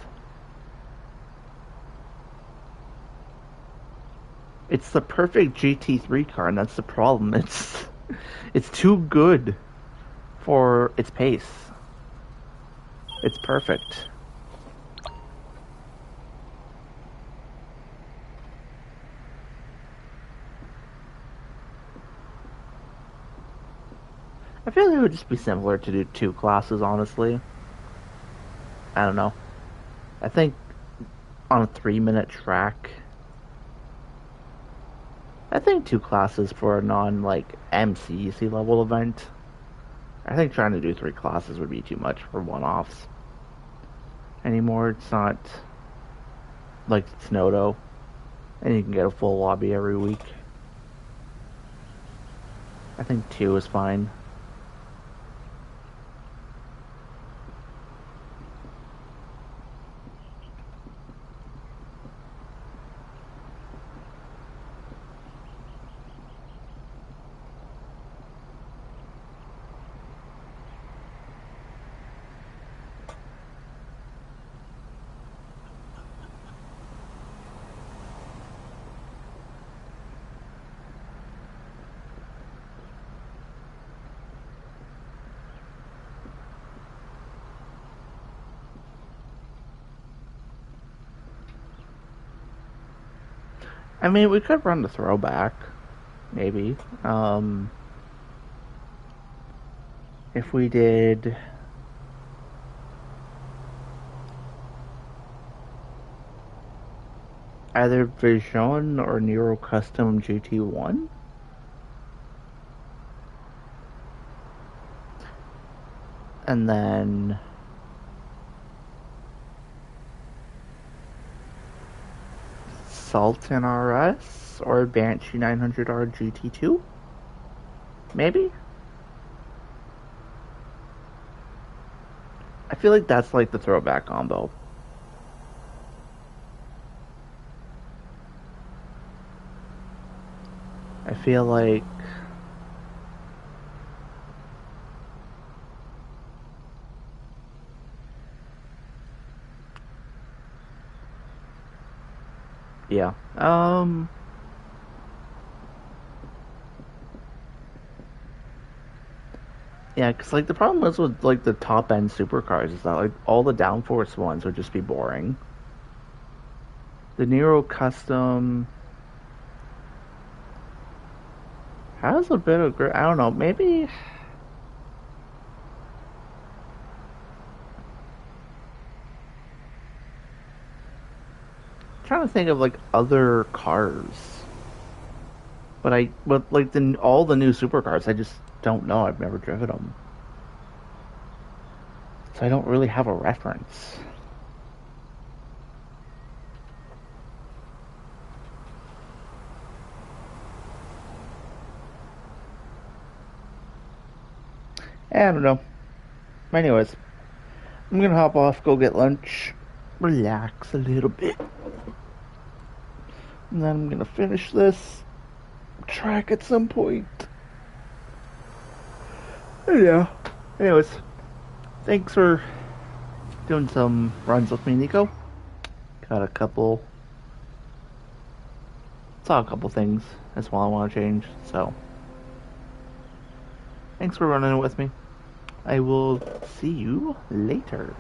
It's the perfect GT3 car, and that's the problem. It's too good for its pace. It's perfect. I feel like it would just be simpler to do two classes, honestly. I don't know. I think on a 3-minute track, I think two classes for a non like MCEC level event. I think trying to do 3 classes would be too much for one-offs anymore. It's not like Snowdo, and you can get a full lobby every week. I think 2 is fine. I mean, we could run the throwback, maybe. If we did either Vision or Nero Custom GT1. And then Sultan RS or Banshee 900R GT2? Maybe? I feel like that's like the throwback combo. I feel like yeah. Yeah, because like the problem is with like the top end supercars is that like all the downforce ones would just be boring. The Nero Custom has a bit of I don't know, maybe I'm trying to think of like other cars. But like all the new supercars, I just don't know. I've never driven them, so I don't really have a reference. I don't know. Anyways, I'm gonna hop off, go get lunch, relax a little bit, and then I'm gonna finish this track at some point. Yeah. Anyways, thanks for doing some runs with me, Nico. Got a couple. Saw a couple things as well I want to change, so thanks for running it with me. I will see you later.